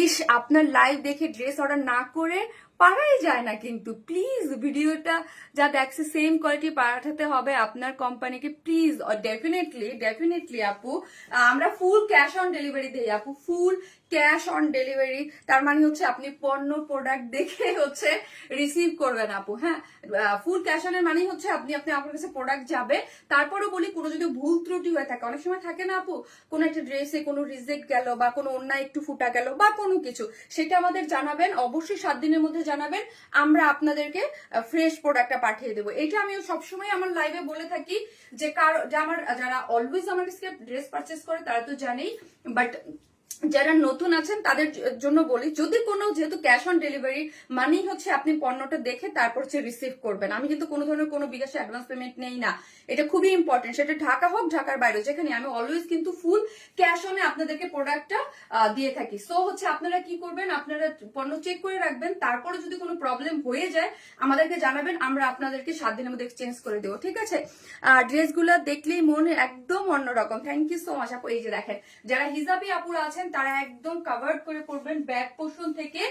ইস আপনার লাইভ দেখে ড্রেস অর্ডার না করে পারাই যায় না, কিন্তু প্লিজ ভিডিওটা যা দেখছে সেম কোয়ালিটি পাঠাতে হবে আপনার কোম্পানিকে প্লিজ। ডেফিনেটলি ডেফিনেটলি আপু, আমরা ফুল ক্যাশ অন ডেলিভারি দিই আপু, ফুল ক্যাশ অন ডেলিভারি। তার মানে হচ্ছে আপনি পণ্য প্রোডাক্ট দেখে হচ্ছে রিসিভ করবেন আপু, হ্যাঁ ফুল ক্যাশ অনের মানে হচ্ছে আপনি আপনার কাছে প্রোডাক্ট যাবে। তারপরও বলি কোনো যদি ভুল ত্রুটি হয়ে থাকে, অনেক সময় থাকে না আপু, কোনো একটা ড্রেসে কোনো রিজেক্ট গেল বা কোনো অন্যায় একটু ফুটা গেল বা কোনো কিছু, সেটা আমাদের জানাবেন, অবশ্যই 7 দিনের মধ্যে জানাবেন, আমরা আপনাদেরকে ফ্রেশ প্রোডাক্টটা পাঠিয়ে দেবো। এটা আমি সবসময় আমার লাইভে বলে থাকি যে যারা অলওয়েজ আমার কাছে ড্রেস পারচেস করে তারা তো জানেই, বাট যারা নতুন আছেন তাদের জন্য বলি, যদি কোনো যেহেতু ক্যাশ অন ডেলিভারি মানেই হচ্ছে আপনি পণ্যটা দেখে তারপর হচ্ছে রিসিভ করবেন। আমি কিন্তু কোনো ধরনের কোনো বিকাশে অ্যাডভান্স পেমেন্ট নেই না, এটা খুবই ইম্পর্টেন্ট। সেটা ঢাকা হোক ঢাকার বাইরে যেখানে, আমি অলওয়েজ কিন্তু ফুল ক্যাশ অনে আপনাদেরকে প্রোডাক্টটা দিয়ে থাকি। সো হচ্ছে আপনারা কি করবেন, আপনারা পণ্য চেক করে রাখবেন, তারপরে যদি কোনো প্রবলেম হয়ে যায় আমাদেরকে জানাবেন, আমরা আপনাদেরকে 7 দিনের মধ্যে এক্সচেঞ্জ করে দেবো, ঠিক আছে? ড্রেসগুলো দেখলেই মনে একদম অন্যরকম। থ্যাংক ইউ সো মাচ আপু। এই যে দেখেন, যারা হিজাবি আপুরা আছেন তারা একদম কভার করে পড়বেন, ব্যাক পোর্শন থেকে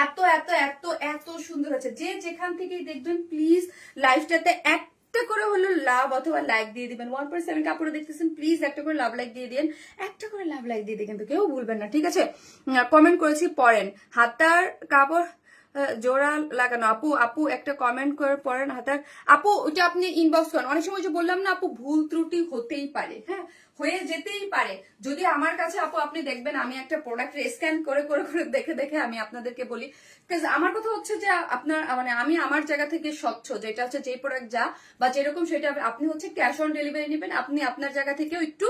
এত এত এত এত সুন্দর আছে। যে যেখান থেকেই দেখবেন প্লিজ লাইভটাতে একটা করে হলো লাভ অথবা লাইক দিয়ে দিবেন। 1.7 কাপড়ে দেখতেছেন, প্লিজ একটা করে লাভ লাইক দিয়ে দিন, একটা করে লাভ লাইক দিয়ে দিন, কিন্তু কেউ ভুলবেন না, ঠিক আছে? কমেন্ট করেছি পড়েন, হাতার কাপড় জোড়া লাগানো। আপু একটা কমেন্ট করে পড়েন হাতার। আপু ওটা আপনি ইনবক্স করেন, অনেক সময় যে বললাম না আপু ভুল ত্রুটি হতেই পারে, হ্যাঁ হয়ে যেতেই পারে। যদি আমার কাছে আপু আপনি দেখবেন আমি একটা প্রোডাক্ট স্ক্যান করে করে করে দেখে দেখে আমি আপনাদেরকে বলি, আমার কথা হচ্ছে যে আপনার মানে আমি আমার জায়গা থেকে স্বচ্ছ, যেটা হচ্ছে যে প্রোডাক্ট যা বা যেরকম সেটা আপনি হচ্ছে ক্যাশ অন ডেলিভারি নেবেন, আপনি আপনার জায়গা থেকেও একটু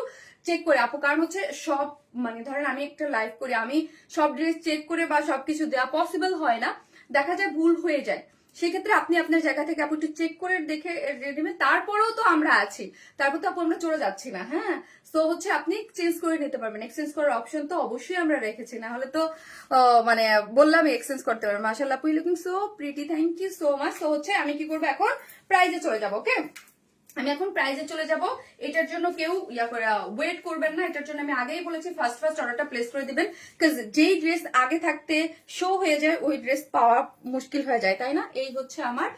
চেক করে আপু। কারণ হচ্ছে সব মানে ধরেন আমি একটা লাইভ করি, আমি সব ড্রেস চেক করে বা সবকিছু দেওয়া পসিবল হয় না, দেখা যায় ভুল হয়ে যায়। সেক্ষেত্রে আপনি আপনার জায়গা থেকে আপু একটু চেক করে দেখে নেবেন। তারপরেও তো আমরা আছি, তারপর তো আপু আমরা চলে যাচ্ছি না, হ্যাঁ। তো হচ্ছে আপনি চেঞ্জ করে নিতে পারবেন, এক্সচেঞ্জ করার অপশন তো অবশ্যই আমরা রেখেছি, না হলে তো মানে বললাম এক্সচেঞ্জ করতে পারবেন। মাশাআল্লাহ আপু looking so pretty, thank you so much. তো হচ্ছে আমি কি করবো এখন, প্রাইজে চলে যাবো, ওকে? আমি এখন প্রাইজে চলে যাব। এটার জন্য কেউ ওয়েট করবেন না, এটার জন্য আমি আগেই বলেছি ফার্স্ট অর্ডারটা প্লেস করে দিবেন, কারণ যেই ড্রেস আগে থাকতে শো হয়ে যায় ওই ড্রেস পাওয়া মুশকিল হয়ে যায়, তাই না? এই হচ্ছে আমার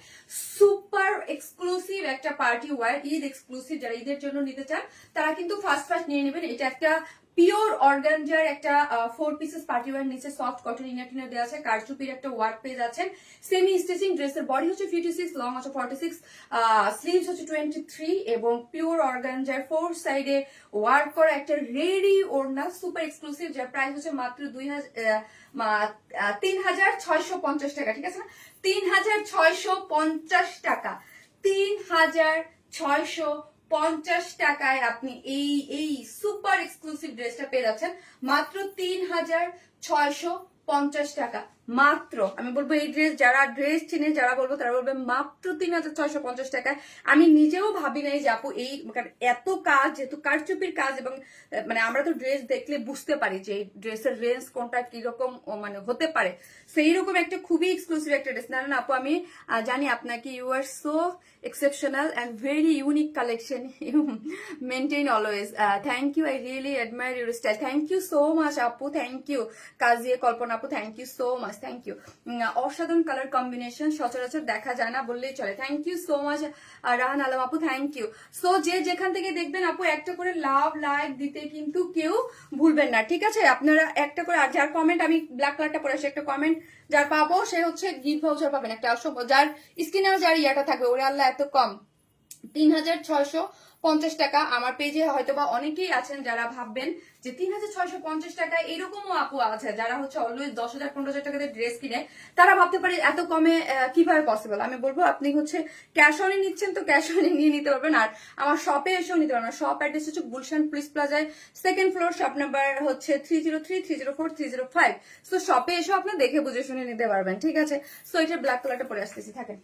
সুপার এক্সক্লুসিভ একটা পার্টি ওয়্যার, ঈদ এক্সক্লুসিভ। যারা ঈদের জন্য নিতে চান তারা কিন্তু ফার্স্ট নিয়ে নেবেন। এটা একটা পিওর অর্গানজার একটা 4 পিসেস পার্টি ওয়্যার, নিচে সফট কটন ইনার টিনার দেওয়া আছে, কারচুপির একটা ওয়ার্ক পেজ আছে, সেমি স্টিচিং, ড্রেসের বডি হচ্ছে 56, লং হচ্ছে 46, স্লিভস হচ্ছে 23, এবং পিওর অর্গানজার 4 সাইডে ওয়ার্ক করা একটা রেডি ওড়না, সুপার এক্সক্লুসিভ, যার প্রাইস হচ্ছে মাত্র 3,650 টাকা। ঠিক আছে না? 3,650 টাকা, 3,650 টাকায় আপনি এই সুপার এক্সক্লুসিভ ড্রেসটা পেয়ে যাচ্ছেন মাত্র 3,650 টাকা। মাত্র, আমি বলবো এই ড্রেস যারা ড্রেস চিনে যারা বলবো তারা বলবে মাত্র 3,650 টাকায়। আমি নিজেও ভাবি নাই যে আপু এই এত কাজ, যেহেতু কারচুপির কাজ, এবং মানে আমরা তো ড্রেস দেখলে বুঝতে পারি যে এই ড্রেসের রেঞ্জ কোনটা কিরকম মানে হতে পারে, সেই রকম একটা খুবই এক্সক্লুসিভ একটা ড্রেস। না না আপু, আমি জানি আপনাকে, you are so exceptional and very unique collection you maintain always. Thank you, I really admire your style. Thank you so much আপু, thank you কাজিয়ে কল্পনা আপু, thank you so much, thank you. অসাধারণ কালার কম্বিনেশন, সচরাচর দেখা যায় না বললেই চলে। Thank you so much Rahan Alam আপু, থ্যাংক ইউ। সো যে যেখান থেকে দেখবেন আপু, একটা করে লাভ লাইক দিতে কিন্তু কেউ ভুলবেন না, ঠিক আছে? আপনারা একটা করে, আর যার কমেন্ট, আমি ব্ল্যাক কালারটা পরে আসি, একটা কমেন্ট যার পাবো সে হচ্ছে গিফট ভাউচার পাবেন একটা, অসংখ্য, যার স্ক্রিনে যার ইয়াটা থাকবে। ওরে আল্লাহ এত কম, 3,650 টাকা। আমার পেজে হয়তো বা অনেকেই আছেন যারা ভাববেন যে 3,650 টাকায় এরকমও আপু আছে যারা হচ্ছে অলওয়েজ 10,000 15,000 টাকাতে ড্রেস কিনে, তারা ভাবতে পারে এত কমে কিভাবে পসিবল। আমি বলবো আপনি হচ্ছে ক্যাশ অনে নিচ্ছেন তো ক্যাশ অনে নিয়ে নিতে পারবেন, আর আমার শপে এসেও নিতে পারবেন। শপ অ্যাড্রেস হচ্ছে গুলশান পুলিশ প্লাজায়, 2nd ফ্লোর, শপ নাম্বার হচ্ছে 303, 304, 305। সো শপে এসেও আপনি দেখে বুঝে শুনে নিতে পারবেন, ঠিক আছে? সো এটা ব্ল্যাক কালারটা পরে আসতেছি, থাকেন।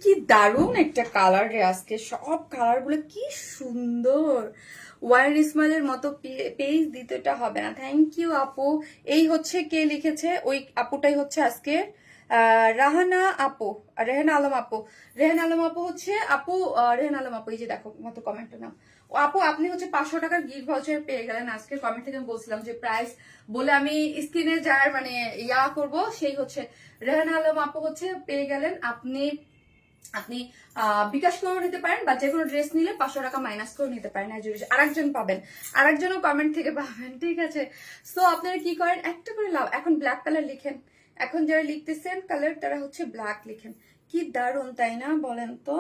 কি দারুণ একটা কালার রে আজকে, সব কালার গুলো কি সুন্দর। ওয়ার ইসমাইলের মতো পেজ দিতেটা হবে না। থ্যাংক ইউ আপু। এই হচ্ছে কে লিখেছে, ওই আপুটাই হচ্ছে আজকে রাহানা আপু, রেহানা আলম আপু। রেহানা আলম আপু হচ্ছে আপু, রেহানা আলম আপু, এই যে দেখো মতো কমেন্টটা নাও। ও আপু, আপনি হচ্ছে 500 টাকার গিফট ভাউচার পেয়ে গেলেন। আজকে কমেন্ট থেকে আমি বলছিলাম যে প্রাইস বলে আমি স্ক্রিনে যার মানে ইয়া করব, সেই হচ্ছে রেহানা আলম আপু হচ্ছে পেয়ে গেলেন। আপনি বিকাশ করে নিতে পারেন, বা যে কোনো ড্রেস নিলে 500 টাকা মাইনাস করে নিতে পারেন। আরেকজন পাবেন, আরেকজনও কমেন্ট থেকে পাবেন, ঠিক আছে? সো আপনারা কি করেন, একটা করে লাভ, এখন ব্ল্যাক কালার লিখেন, এখন যারা লিখতেছেন কালার তারা হচ্ছে ব্ল্যাক লিখেন। কি দারুণ, তাই না? বলেন তো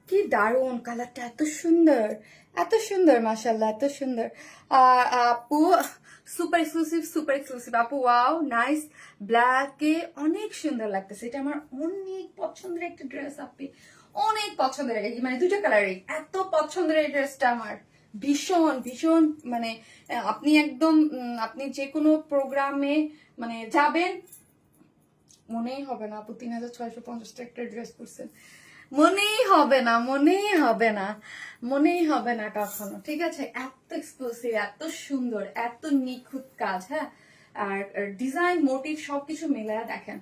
কি দারুণ কালারটা, এত সুন্দর, এত সুন্দর, মাশাআল্লাহ, এত সুন্দর। আপু সুপার এক্সক্লুসিভ, সুপার এক্সক্লুসিভ আপু, ওয়াও নাইস, ব্ল্যাকে অনেক সুন্দর লাগতেছে। এটা আমার অনেক পছন্দের একটা ড্রেস আপনি, অনেক পছন্দের, মানে দুইটা কালারই এত পছন্দের এই ড্রেসটা আমার, ভীষণ ভীষণ, মানে আপনি একদম আপনি যে কোনো প্রোগ্রামে মানে যাবেন, মনেই হবে না আপু 3,650 একটা ড্রেস পরছেন, মনেই হবে না, মনেই হবে না, মনেই হবে না কখনো, ঠিক আছে? এত এক্সক্লুসিভ, এত সুন্দর, এত নিখুঁত কাজ, হ্যাঁ, আর ডিজাইন মোটিভ সবকিছু মিলায় দেখেন,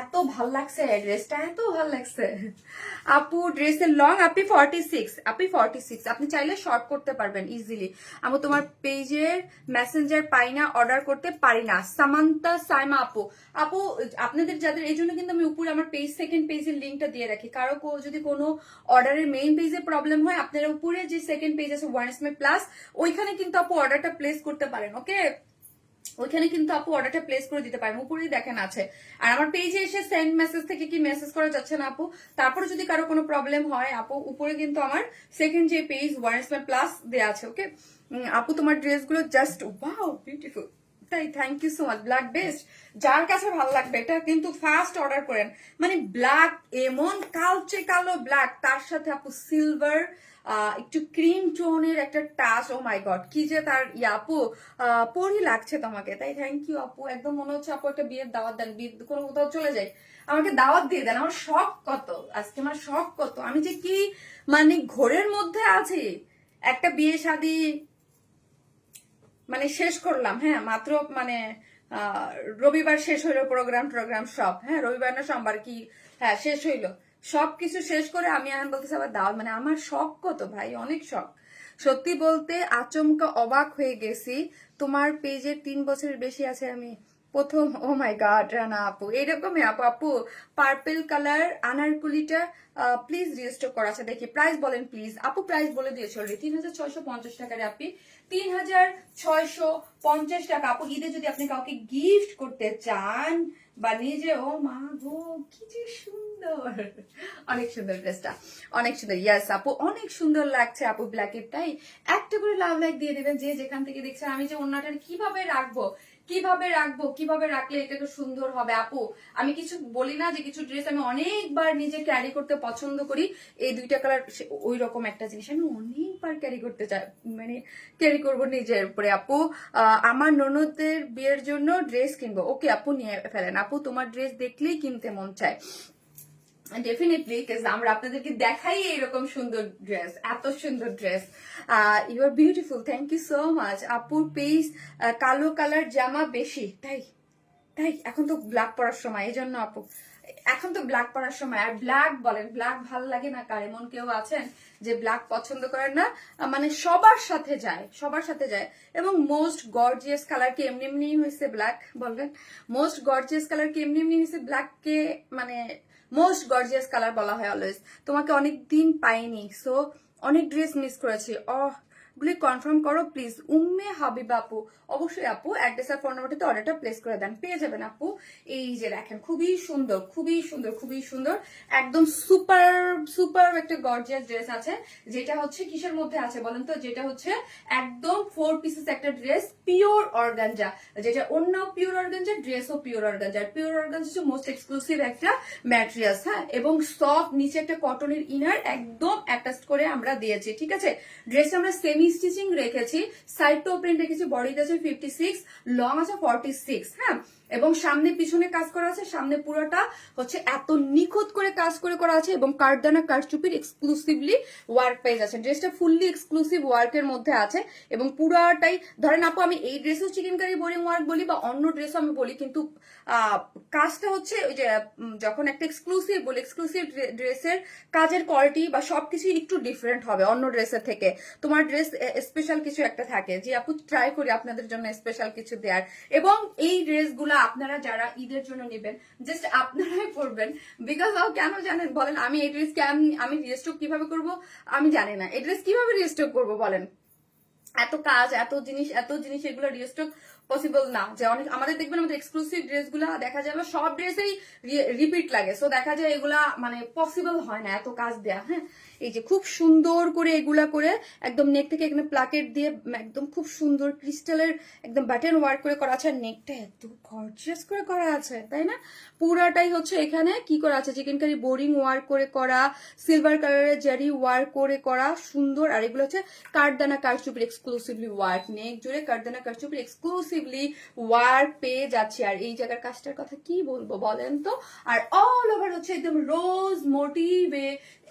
এত ভাল লাগছে ড্রেসটা, এত ভাল লাগছে আপু। ড্রেসের লং আপনি 46, আপনি 46, আপনি চাইলে শর্ট করতে পারবেন ইজিলি। আমি তোমার পেজের মেসেঞ্জার পাই না, অর্ডার করতে পারি না। সামান্তা সাইমা আপু, আপু আপনাদের যাদের, এই জন্য কিন্তু আমি উপরে আমার পেজ, 2nd পেজের লিঙ্কটা দিয়ে রাখি। কারো যদি কোনো অর্ডারের মেইন পেজে প্রবলেম হয়, আপনারা উপরে যে 2nd পেজ আছে ওয়ান স্মাইল প্লাস, ওইখানে কিন্তু আপু অর্ডারটা প্লেস করতে পারেন, ওকে? ওইখানে কিন্তু আপু অর্ডারটা প্লেস করে দিতে পারেন, উপরেই দেখেন আছে। আর আমার পেজে এসে সেন্ড মেসেজ থেকে কি মেসেজ করা যাচ্ছে না আপু, তারপরে যদি কারো কোনো প্রবলেম হয় আপু, উপরে কিন্তু আমার সেকেন্ড যে পেজ ওয়ারেসম্যান প্লাস দেওয়া আছে। ওকে আপু, তোমার ড্রেসগুলো জাস্ট ওয়াও বিউটিফুল। তাই thank you so much. Black best, যার কাছে ভালো লাগবে এটা কিন্তু ফার্স্ট অর্ডার করেন। মানে ব্ল্যাক, এমন কালচে কালো ব্ল্যাক, তার সাথে আপু সিলভার, একটু ক্রিম টোনের একটা টাচ। ও মাই গড, কি যে তার আপু পরি লাগছে তোমাকে। তাই থ্যাংক ইউ আপু, একদম মনে হচ্ছে আপু একটা বিয়ের দাওয়াত দেন, বিয়ে কোনো কোথাও চলে যাই, আমাকে দাওয়াত দিয়ে দেন। আমার শখ কত আজকে, আমার শখ কত, আমি যে কি মানে ঘোরের মধ্যে আছি। একটা বিয়ে শাদী মানে শেষ করলাম, হ্যাঁ মাত্র মানে রবিবার শেষ হইলো প্রোগ্রাম সব, হ্যাঁ রবিবার না সোমবার কি, হ্যাঁ শেষ হইলো সবকিছু শেষ করে আমি এখন বলতেছি আবার দাওয়াত। মানে আমার শখ কত ভাই, অনেক শখ। সত্যি বলতে আচমকা অবাক হয়ে গেছি, তোমার পেজে 3 বছরের বেশি আছে আমি প্রথম। ও মাই গড রানা আপু, এরকমই আপু। আপু পার্পেল কালার আনারকুলিটা প্লিজ রেজিস্টার করা আছে দেখি, প্রাইস বলেন প্লিজ আপু। প্রাইস বলে দিয়েছি অলরেডি, 3650 টাকার আপনি 3650 টাকা আপু। ঈদে যদি আপনি কাউকে গিফট করতে চান বা নিজে, ও মা গো কি যে সুন্দর, অনেক সুন্দর ড্রেসটা, অনেক সুন্দর। ইয়াস আপু, অনেক সুন্দর লাগছে আপু ব্ল্যাকের। তাই একটা করে লাভ লাইক দিয়ে দিবেন যে যেখান থেকে দেখছেন। আমি যে ওন্নাটা কিভাবে রাখবো, কিভাবে রাখলে এটা একটু সুন্দর হবে আপু। আমি কিছু বলি না যে কিছু ড্রেস আমি অনেকবার নিজে ক্যারি করতে পছন্দ করি, এই দুইটা কালার ওই রকম একটা জিনিস আমি অনেকবার ক্যারি করতে চাই, মানে ক্যারি করবো নিজের উপরে আপু। আমার ননদের বিয়ের জন্য ড্রেস কিনবো। ওকে আপু, নিয়ে ফেলেন আপু, তোমার ড্রেস দেখলেই কিনতে মন চায় ডেফিনেটলি, আমরা আপনাদেরকে দেখাই এরকম সুন্দর ড্রেস, এত সুন্দর dress. You are beautiful, thank you so much আপুর পেজ। কালো কালার জামা বেশি, তাই তাই এখন তো ব্ল্যাক পরার সময়, এই জন্য আপু এখন তো ব্ল্যাক পরার সময়। আর ব্ল্যাক বলেন, ব্ল্যাক ভাল লাগে না কার? এমন কেউ আছেন যে ব্ল্যাক পছন্দ করেন না? মানে সবার সাথে যায়, সবার সাথে যায়। এবং মোস্ট গর্জিয়াস কালার কি এমনি এমনি হয়েছে ব্ল্যাক, বলবেন মোস্ট গর্জিয়াস কালার কি এমনি এমনি হয়েছে ব্ল্যাককে, মানে মোস্ট গর্জিয়াস কালার বলা হয় অলওয়েজ। তোমাকে অনেক দিন পাইনি, সো অনেক ড্রেস মিস করেছি। গুলি কনফার্ম করো প্লিজ। উম্মে হাবিবা আপু, অবশ্যই আপু অ্যাড্রেস আর ফোন নাম্বারটিতে অর্ডারটা প্লেস করে দেন, পেয়ে যাবেন আপু। এই যে দেখেন, খুবই সুন্দর, খুবই সুন্দর, খুবই সুন্দর, একদম সুপার সুপার একটা গর্জিয়াস ড্রেস আছে। যেটা হচ্ছে কিসের মধ্যে আছে বলেন তো? যেটা হচ্ছে একদম 4 পিসেস একটা ড্রেস, পিওর অর্গানজা, যেটা অন্য পিওর অর্গানজা, ড্রেসও পিওর অর্গানজা। পিওর অর্গানজা হচ্ছে মোস্ট এক্সক্লুসিভ একটা ম্যাটেরিয়ালস, হ্যাঁ, এবং সফট, নিচে একটা কটনের ইনার একদম অ্যাটাচ করে আমরা দিয়েছি, ঠিক আছে। ড্রেস আমরা সেমি স্টিচিং রেখেছি, সাইড টু প্রিন্ট রেখেছি, বডিতে আছে 56, লং আছে 46, হ্যাঁ, এবং সামনে পিছনে কাজ করা আছে। সামনে পুরোটা হচ্ছে এত নিখুঁত করে কাজ করে করা আছে, এবং কারদানা কারচুপির এক্সক্লুসিভলি ওয়ার্ক পেজ আছে। ড্রেসটা ফুললি এক্সক্লুসিভ ওয়ার্কের মধ্যে আছে, এবং পুরাটাই ধরেন আপু আমি এই ড্রেসও চিকেন কারি বোরিং ওয়ার্ক বলি বা অন্য ড্রেসও আমি বলি, কিন্তু কাজটা হচ্ছে ওই যে যখন একটা এক্সক্লুসিভ বলি, এক্সক্লুসিভ ড্রেসের কাজের কোয়ালিটি বা সবকিছু একটু ডিফারেন্ট হবে অন্য ড্রেসের থেকে। তোমার ড্রেস স্পেশাল কিছু একটা থাকে, যে আপু ট্রাই করি আপনাদের জন্য স্পেশাল কিছু দেওয়ার। এবং এই ড্রেসগুলো আপনারা যারা ঈদের জন্য নেবেন, জাস্ট আপনারাই পরবেন, বিকজ কেন জানেন বলেন? আমি এই ড্রেস আমি রিস্টক কিভাবে করব আমি জানি না। এই ড্রেস কিভাবে রিস্টক করবো বলেন? এত কাজ, এত জিনিস এগুলো রিস্টক পসিবল না। যে অনেক আমাদের দেখবেন আমাদের এক্সক্লুসিভ ড্রেসগুলো দেখা যাবে সব ড্রেসেই রিপিট লাগে, সো দেখা যায় এগুলা মানে পসিবল হয় না এত কাজ দেয়া। হ্যাঁ, এই যে খুব সুন্দর করে এগুলা করে একদম নেক থেকে এখানে প্লাকেট দিয়ে একদম খুব সুন্দর ক্রিস্টালের একদম বাটন ওয়ার্ক করে করা আছে। আর নেকটা এত গর্জিয়াস করে করা আছে, তাই না? পুরাটাই হচ্ছে এখানে কি করা আছে, চিকেন কারি বোরিং ওয়ার্ক করে করা, সিলভার কালারের জারি ওয়ার্ক করে করা সুন্দর। আর এগুলো হচ্ছে কারদানা কারচুপির এক্সক্লুসিভলি ওয়ার্ক, নেক জুড়ে কারদানা কারচুপির এক্সক্লুসিভলি ওয়ার্ক পেয়ে যাচ্ছে। আর এই জায়গার কাজটার কথা কি বলবো বলেন তো? আর অল ওভার হচ্ছে একদম রোজ মোটিভে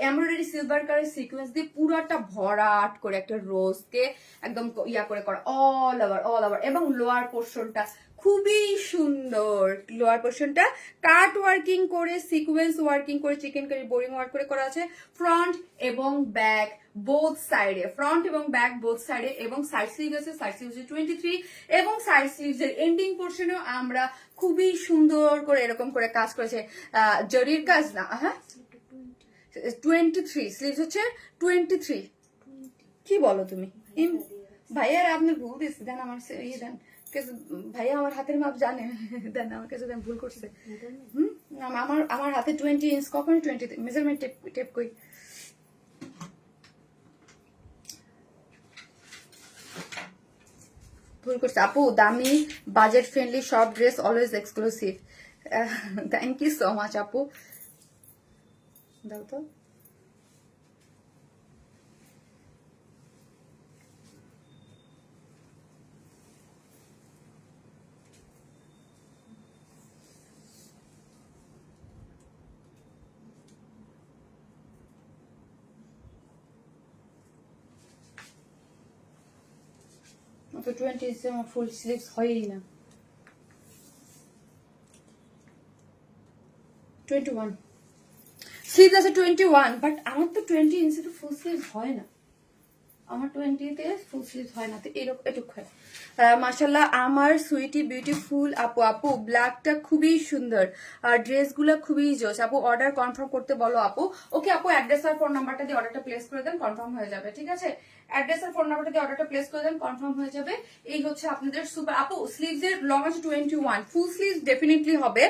এমব্রয়ডারি সিলভার কালার সিকোয়েন্স দিয়ে পুরাটা ভরাট করে একটা রোজকে একদম ইয়া করে করা অল ওভার। এবং লোয়ার পোর্শনটা খুবই সুন্দর, লোয়ার পোর্শনটা কাট ওয়ার্কিং করে, সিকোয়েন্স ওয়ার্কিং করে, চিকেন কারি বোরিং ওয়ার্ক করে করা আছে। ফ্রন্ট এবং ব্যাক বোথ সাইডে, ফ্রন্ট এবং ব্যাক বোথ সাইডে, এবং সাইড স্লিভ আছে, সাইড স্লিভ 23, এবং সাইড স্লিভস এর এন্ডিং পোর্শনেও আমরা খুবই সুন্দর করে এরকম করে কাজ করেছে, জরির কাজ না, হ্যাঁ 23 স্লিভস হচ্ছে 23। কি বলো তুমি? ভাইয়ার আপনি ভুল দিচ্ছি, দেন আমার ইয়ে দেন ভাইয়া আমার হাতের মাপ জানে, দেন আমার কাছে দেন, ভুল করছে। ম্যাডাম আমার হাতে 20 ইঞ্চ, কখনো 20 মেজারমেন্ট টেপ কই। ভুল করছে আপু। দামি বাজেট ফ্রেন্ডলি সব dress always exclusive. Thank you so much আপু। দাও তো। তো 20 ইঞ্চে আমার ফুল স্লিভস হয়ই না। 21 স্লিভস আছে 21, বাট আমার তো 20 ইঞ্চে তো ফুল স্লিভস হয় না। আমার 20-তে ফুল স্লিভস হয় না, তো এরকম এটুক হয়। মাশাল্লাহ আমার সুইটি বিউটিফুল আপু। আপু ব্ল্যাকটা খুবই সুন্দর, আর ড্রেসগুলো খুবই জোস। আপু অর্ডার কনফার্ম করতে বলো আপু। ওকে আপু, অ্যাড্রেস আর ফোন নাম্বারটা দিয়ে অর্ডারটা প্লেস করে দেন, কনফার্ম হয়ে যাবে। ঠিক আছে, অ্যাড্রেস আর ফোন নাম্বারটা দিয়ে অর্ডারটা প্লেস করে দেন, কনফার্ম হয়ে যাবে। এই হচ্ছে আপনাদের সুপার। আপু স্লিভস এর লং আছে 21, ফুল স্লিভস ডেফিনেটলি হবে,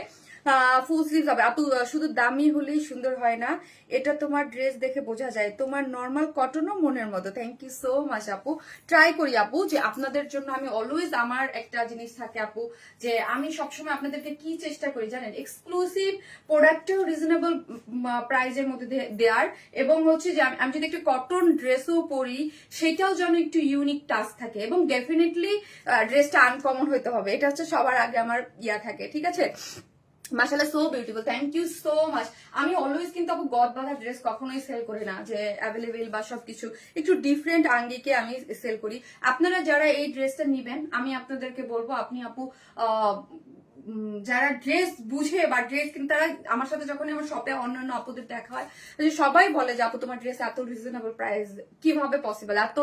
ফুল স্লিভস হবে আপু। শুধু দামি হলেই সুন্দর হয় না, এটা তোমার ড্রেস দেখে বোঝা যায়। তোমার নর্মাল কটনও মনের মতো। থ্যাংক ইউ সো মাচ আপু। ট্রাই করি আপু যে আপনাদের জন্য আমি অলওয়েজ, আমার একটা জিনিস থাকে আপু যে আমি সবসময় আপনাদেরকে কি চেষ্টা করি জানেন, এক্সক্লুসিভ প্রোডাক্টও রিজনেবল প্রাইজের মধ্যে দেওয়ার, এবং হচ্ছে যে আমি যদি একটা কটন ড্রেসও পরি সেটাও যেন একটু ইউনিক টাচ থাকে, এবং ডেফিনেটলি ড্রেসটা আনকমন হতে হবে। এটা হচ্ছে সবার আগে আমার ইয়া থাকে। ঠিক আছে, মাশাআল্লাহ so beautiful, thank you so much. আমি অলওয়েজ কিন্তু আপু গদ বাঁধা ড্রেস কখনোই সেল করি না, যে অ্যাভেলেবেল বা সবকিছু, একটু ডিফারেন্ট আঙ্গিকে আমি সেল করি। আপনারা যারা এই ড্রেসটা নিবেন, আমি আপনাদেরকে বলবো আপনি আপু যারা ড্রেস বুঝে বা ড্রেস কিন্তু, তারা আমার সাথে যখন আমার শপে অন্যান্য আপুদের দেখা হয়, সবাই বলে যে আপু তোমার ড্রেস এত রিজনেবল প্রাইস কিভাবে পসিবল, এত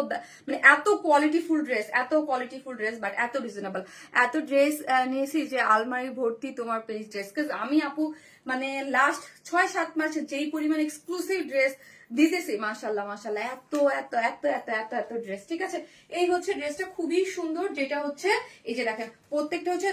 মানে এত কোয়ালিটিফুল ড্রেস বাট এত রিজনেবল। এত ড্রেস নিয়েছি যে আলমারি ভর্তি তোমার পেজ ড্রেস। আমি আপু মানে লাস্ট 6-7 মাসে যেই পরিমাণ এক্সক্লুসিভ ড্রেস দিতেছি, মাশাল্লাহ মাশাল্লাহ, এত এত এত এত এত এত ড্রেস। ঠিক আছে, এই হচ্ছে ড্রেসটা খুবই সুন্দর, যেটা হচ্ছে এই যে দেখেন প্রত্যেকটা হচ্ছে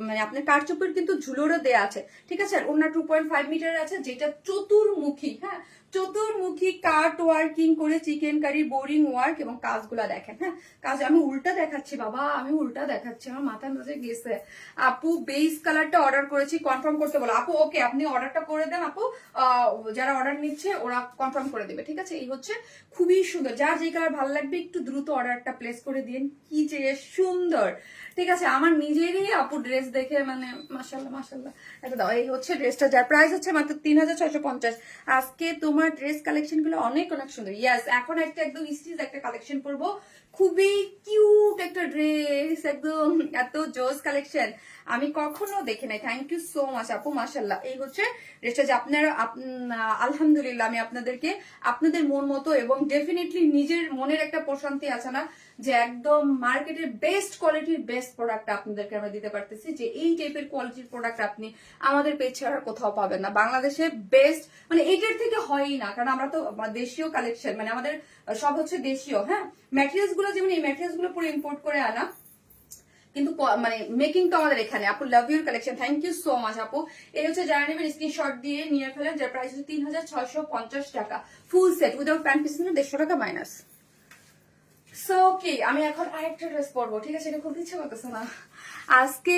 মানে আপনার কারচুপির কিন্তু ঝুলোরও দেয়া আছে। ঠিক আছে, আর ওনার 2.5 মিটার আছে, যেটা চতুর্মুখী। হ্যাঁ, চতুর্মুখী কাট ওয়ার্কিং করে চিকেন কারি বোরিং ওয়ার্ক, এবং কাজগুলা দেখেন। হ্যাঁ, কাজ আমি উল্টা দেখাচ্ছি বাবা, আমি উল্টা দেখাচ্ছি, আমার মাথা মাঝে গেছে। আপু বেস কালারটা অর্ডার করেছি, কনফার্ম করতে বলো আপু। ওকে, আপনি অর্ডারটা করে দেন আপু, যারা অর্ডার নিচ্ছে ওরা কনফার্ম করে দেবে। ঠিক আছে, এই হচ্ছে খুবই সুন্দর, যার যে কালার ভালো লাগবে একটু দ্রুত অর্ডারটা প্লেস করে দিন। কি যে সুন্দর। ঠিক আছে, আমার নিজেরই আপু ড্রেস দেখে মানে মাশাল্লাহ মাশাল্লাহ এটা দাও। এই হচ্ছে ড্রেসটা, যার প্রাইস হচ্ছে মাত্র 3650। আজকে তোমার ড্রেস কালেকশন গুলো অনেক অনেক সুন্দর। ইয়াস, এখন একটা একদম স্টিচ একটা কালেকশন করবো, খুবই কিউট একটা ড্রেস, একদম এত জোস কালেকশন আমি কখনো দেখি নাই। থ্যাংক ইউ সো মাচ আপু, মাশাল্লাহ। এই হচ্ছে ড্রেসটা, যে আপনারা আলহামদুলিল্লাহ আমি আপনাদেরকে আপনাদের মন মতো, এবং ডেফিনেটলি নিজের মনের একটা প্রশান্তি আছে না, যে একদম মার্কেটের বেস্ট কোয়ালিটির বেস্ট প্রোডাক্ট আপনাদেরকে আমরা দিতে পারতেছি, যে এই টাইপের কোয়ালিটির প্রোডাক্ট আপনি আমাদের পেজ ছাড়া কোথাও পাবেন না। বাংলাদেশে বেস্ট মানে এটার থেকে হয়ই না, কারণ আমরা তো দেশীয় কালেকশন, মানে আমাদের সব হচ্ছে দেশীয়। হ্যাঁ, ম্যাটেরিয়ালস গুলো যেমন এই ম্যাটেরিয়ালস গুলো পুরো ইম্পোর্ট করে আনা, কিন্তু মানে মেকিং তো আমাদের এখানে। আপু love your collection, thank you so much আপু। এই হচ্ছে যারা নেবেন স্ক্রিনশট দিয়ে নিয়ে ফেলেন, যার প্রাইস হচ্ছে 3650 টাকা, full set without pant piece 150 টাকা মাইনাস। সো কি আমি এখন আরেকটা ড্রেস পরবো। ঠিক আছে, এটা খুব ইচ্ছে করতেছে না আজকে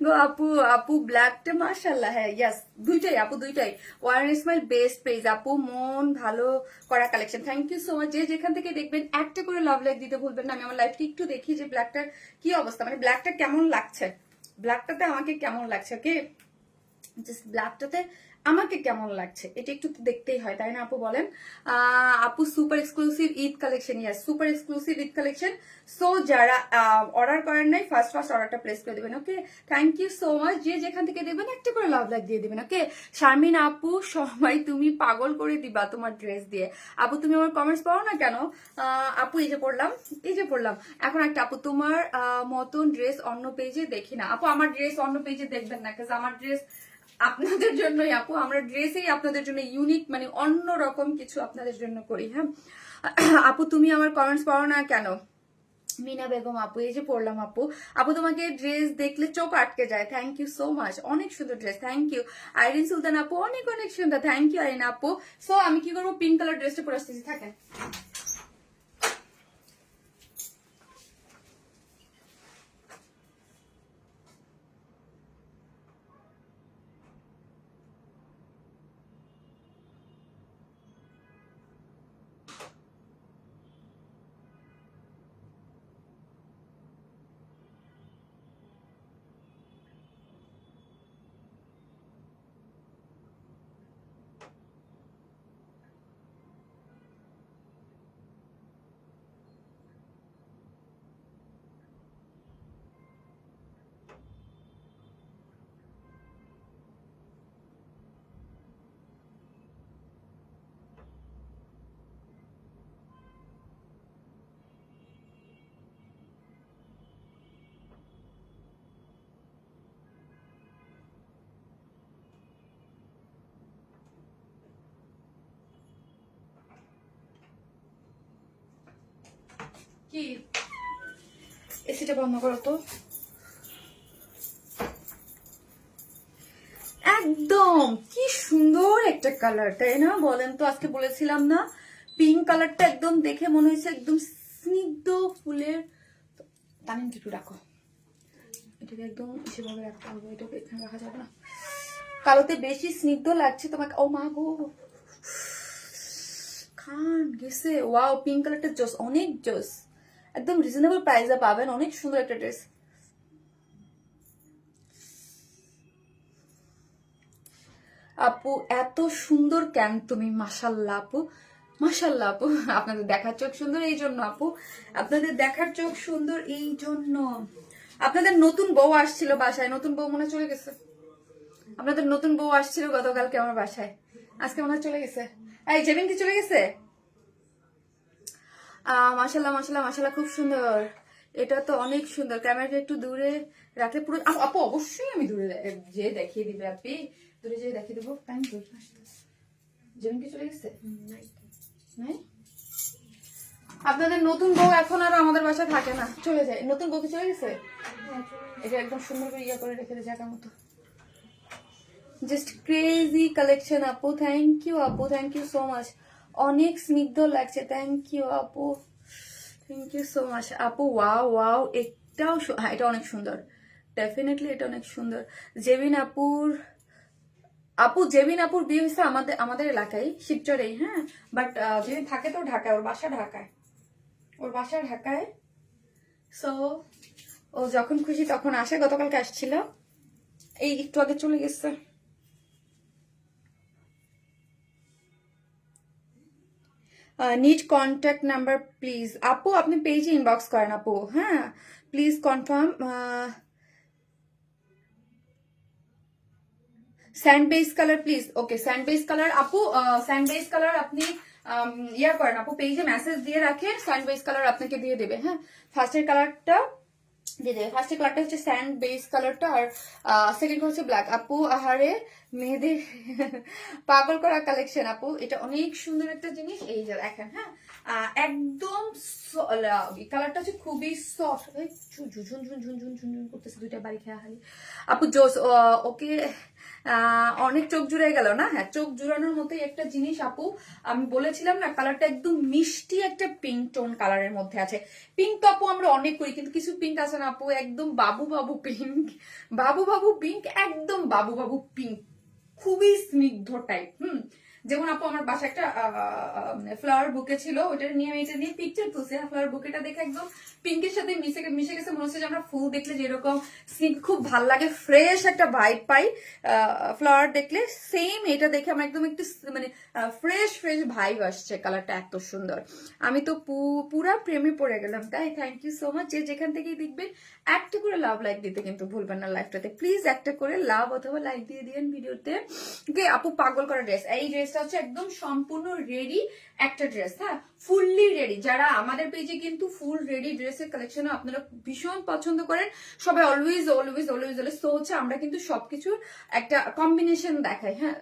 গো আপু। আপু ব্ল্যাকটা মাশাআল্লাহ, হ্যাঁ ইয়াস, দুইটাই আপু, দুইটাই ওয়ারেন স্মাইল বেস্ট পেজ আপু, মন ভালো করা collection. Thank you so much. যে যেখান থেকে দেখবেন একটা করে লাভ লাইক দিতে ভুলবেন না। আমি আমার লাইফটা একটু দেখি যে ব্ল্যাকটার কি অবস্থা, মানে ব্ল্যাকটা কেমন লাগছে, ব্ল্যাকটাতে আমাকে কেমন লাগছে। ওকে, জাস্ট ব্ল্যাকটাতে আমাকে কেমন লাগছে এটা একটু দেখতেই হয়, তাই না আপু বলেন। আপু super exclusive Eid collection, yes super exclusive Eid collection. So যারা অর্ডার করেন নাই ফার্স্ট অর্ডারটা প্লেস করে দেবেন। Okay, thank you so much. যে যেখান থেকে দেখবেন একটা করে লাভ লাইক দিয়ে দিবেন। ওকে, শারমিন আপু সবাই তুমি পাগল করে দিবা তোমার ড্রেস দিয়ে। আপু তুমি আমার কমেন্টস পড়ো না কেন? আপু এই যে পড়লাম, এই যে পড়লাম। এখন একটা আপু তোমার মতন ড্রেস অন্য পেজে দেখি না। আপু আমার ড্রেস অন্য পেজে দেখবেন না, কারণ আমার ড্রেস আপনাদের জন্যই আপু, আমরা ড্রেসেই আপনাদের জন্য ইউনিক মানে অন্য রকম কিছু আপনাদের জন্য করি। হ্যাঁ আপু তুমি আমার কমেন্টস পড়ো না কেন? মিনা বেগম আপু, এই যে পড়লাম আপু। আপু তোমাকে ড্রেস দেখলে চোখ আটকে যায়, থ্যাংক ইউ সো মাচ, অনেক সুন্দর ড্রেস, থ্যাংক ইউ। আইরিন সুলতান আপু অনেক অনেক সুন্দর, থ্যাংক ইউ আইরিন আপু। সো আমি কি করবো, পিঙ্ক কালার ড্রেসটা পরে আসতেছি, থাকেন। কি এসিটা বন্ধ করো তো। একদম কি সুন্দর একটা কালার, তাই না? বলেন তো, আজকে বলেছিলাম না পিঙ্ক কালারটা একদম দেখে মনে হয়েছে একদম স্নিগ্ধ ফুলের। তামিম একটু রাখো, এটাকে একদম সেভাবে রাখতে হবে, এটাকে এখানে রাখা যাবে না, কালোতে বেশি স্নিগ্ধ লাগছে তোমাকে। ও মা গো, খান গেছে। ওয়াও, পিঙ্ক কালারটা জোস, অনেক জোস, একদম রিজনেবল প্রাইসে পাবেন, অনেক সুন্দর একটা ড্রেস। আপু এত সুন্দর কেন তুমি, মাশাল্লাহ আপু, মাশাল্লাহ আপু। আপনাদের দেখার চোখ সুন্দর এই জন্য আপু, আপনাদের দেখার চোখ সুন্দর এই জন্য। আপনাদের নতুন বউ আসছিল বাসায়, নতুন বউ মনে চলে গেছে। আপনাদের নতুন বউ আসছিল গতকালকে আমার বাসায়, আজকে মনে হয় চলে গেছে। এই জেমিন কি চলে গেছে? মাশাল্লাহ মাশাল্লাহ মাশাল্লাহ, খুব সুন্দর। এটা তো অনেক সুন্দর, ক্যামেরাটা একটু দূরে রাখলে পুরো। আপু অবশ্যই আমি দূরে যে দেখিয়ে দিবে, আপনি দূরে যেয়ে দেখিয়ে দেবো। টাইম দূর জেমিন কি চলে গেছে? নাই, আপনাদের নতুন বউ এখন আর আমাদের বাসায় থাকে না, চলে যায়। নতুন বউ কি চলে গেছে? এটা একদম সুন্দর করে ইয়া করে রেখে দেয় জায়গার মতো। জাস্ট ক্রেজি কালেকশন আপু, থ্যাংক ইউ আপু, থ্যাংক ইউ সো মাচ, অনেক স্নিগ্ধ লাগছে, থ্যাংক ইউ আপু, থ্যাংক ইউ সো মাচ আপু। ওয়াও ওয়াও, এটাও হ্যাঁ, এটা অনেক সুন্দর, ডেফিনেটলি এটা অনেক সুন্দর। জেবিন আপুর জেবিন আপুর বিয়ে হয়েছে আমাদের আমাদের এলাকায়, শিবচরেই। হ্যাঁ, বাট জেবিন থাকে তো ঢাকায়, ওর বাসা ঢাকায়, ওর বাসা ঢাকায়। সো ও যখন খুশি তখন আসে, গতকালকে আসছিল, এই একটু আগে চলে গেছে। নিড কন্ট্যাক্ট নাম্বার প্লিজ আপু, আপনি পেজে ইনবক্স করেন আপু, হ্যাঁ please confirm. Sand base colour please, okay sand base colour আপু, স্যান্ড বেস কালার আপনি ইয়া করেন আপু, পেজে মেসেজ দিয়ে রাখেন, স্যান্ড বেস কালার আপনাকে দিয়ে দেবে। হ্যাঁ, ফার্স্টের কালারটা দিয়ে দেবে, ফার্স্টের কালারটা হচ্ছে স্যান্ড বেস কালারটা, আর সেকেন্ড হচ্ছে ব্ল্যাক। আপু আহারে মেয়েদের পাগল করা কালেকশন আপু, এটা অনেক সুন্দর একটা জিনিস। এই যে দেখেন, হ্যাঁ একদম কালারটা হচ্ছে খুবই সফট, ঝুনঝুন ঝুনঝুন ঝুনঝুন ঝুন করতেছে, দুইটা বাড়ি খেয়া হালি আপু, জোস। ওকে, অনেক চোখ জুড়ে গেল না? হ্যাঁ, চোখ জুড়ানোর মতোই একটা জিনিস আপু। আমি বলেছিলাম না, কালারটা একদম মিষ্টি একটা পিঙ্ক টোন কালারের মধ্যে আছে। পিঙ্ক তো আপু আমরা অনেক করি, কিন্তু কিছু পিঙ্ক আছে না আপু, একদম বাবু বাবু পিঙ্ক, বাবু বাবু পিঙ্ক, একদম বাবু বাবু পিঙ্ক, খুবই স্নিগ্ধ টাইপ। যেমন আপু আমার বাসায় একটা ফ্লাওয়ার বুকে ছিল, ওটা নিয়ে আমি এটা নিয়ে পিকচার তুলছি। ফ্লাওয়ার বুকেটা দেখে একদম পিঙ্কের সাথে মিশে গেছে, মনে হচ্ছে যে আমরা ফুল দেখলে যেরকম খুব ভাল লাগে, ফ্রেশ একটা ভাইব পাই ফ্লাওয়ার দেখলে, সেম এটা দেখে আমার একদম একটু মানে ফ্রেশ ফ্রেশ ভাইব আসছে। কালারটা এত সুন্দর, আমি তো পুরা প্রেমে পড়ে গেলাম। তাই থ্যাংক ইউ সো মাচ। যে যেখান থেকেই দেখবেন একটা করে লাভ লাইক দিতে কিন্তু ভুলবেন না লাইভটাতে, প্লিজ একটা করে লাভ অথবা লাইক দিয়ে দিন ভিডিওতে। ওকে আপু, পাগল করা ড্রেস, এই ড্রেসটা ড্রেসটা হচ্ছে একদম সম্পূর্ণ রেডি একটা ড্রেস, হ্যাঁ, ফুললি রেডি। যারা আমাদের পেজে কিন্তু ফুল রেডি ড্রেসের কালেকশন আপনারা ভীষণ পছন্দ করেন, সবাই অলওয়েজ অলওয়েজ অলওয়েজ অলওয়েজ। তো হচ্ছে আমরা কিন্তু সবকিছুর একটা কম্বিনেশন দেখাই, হ্যাঁ,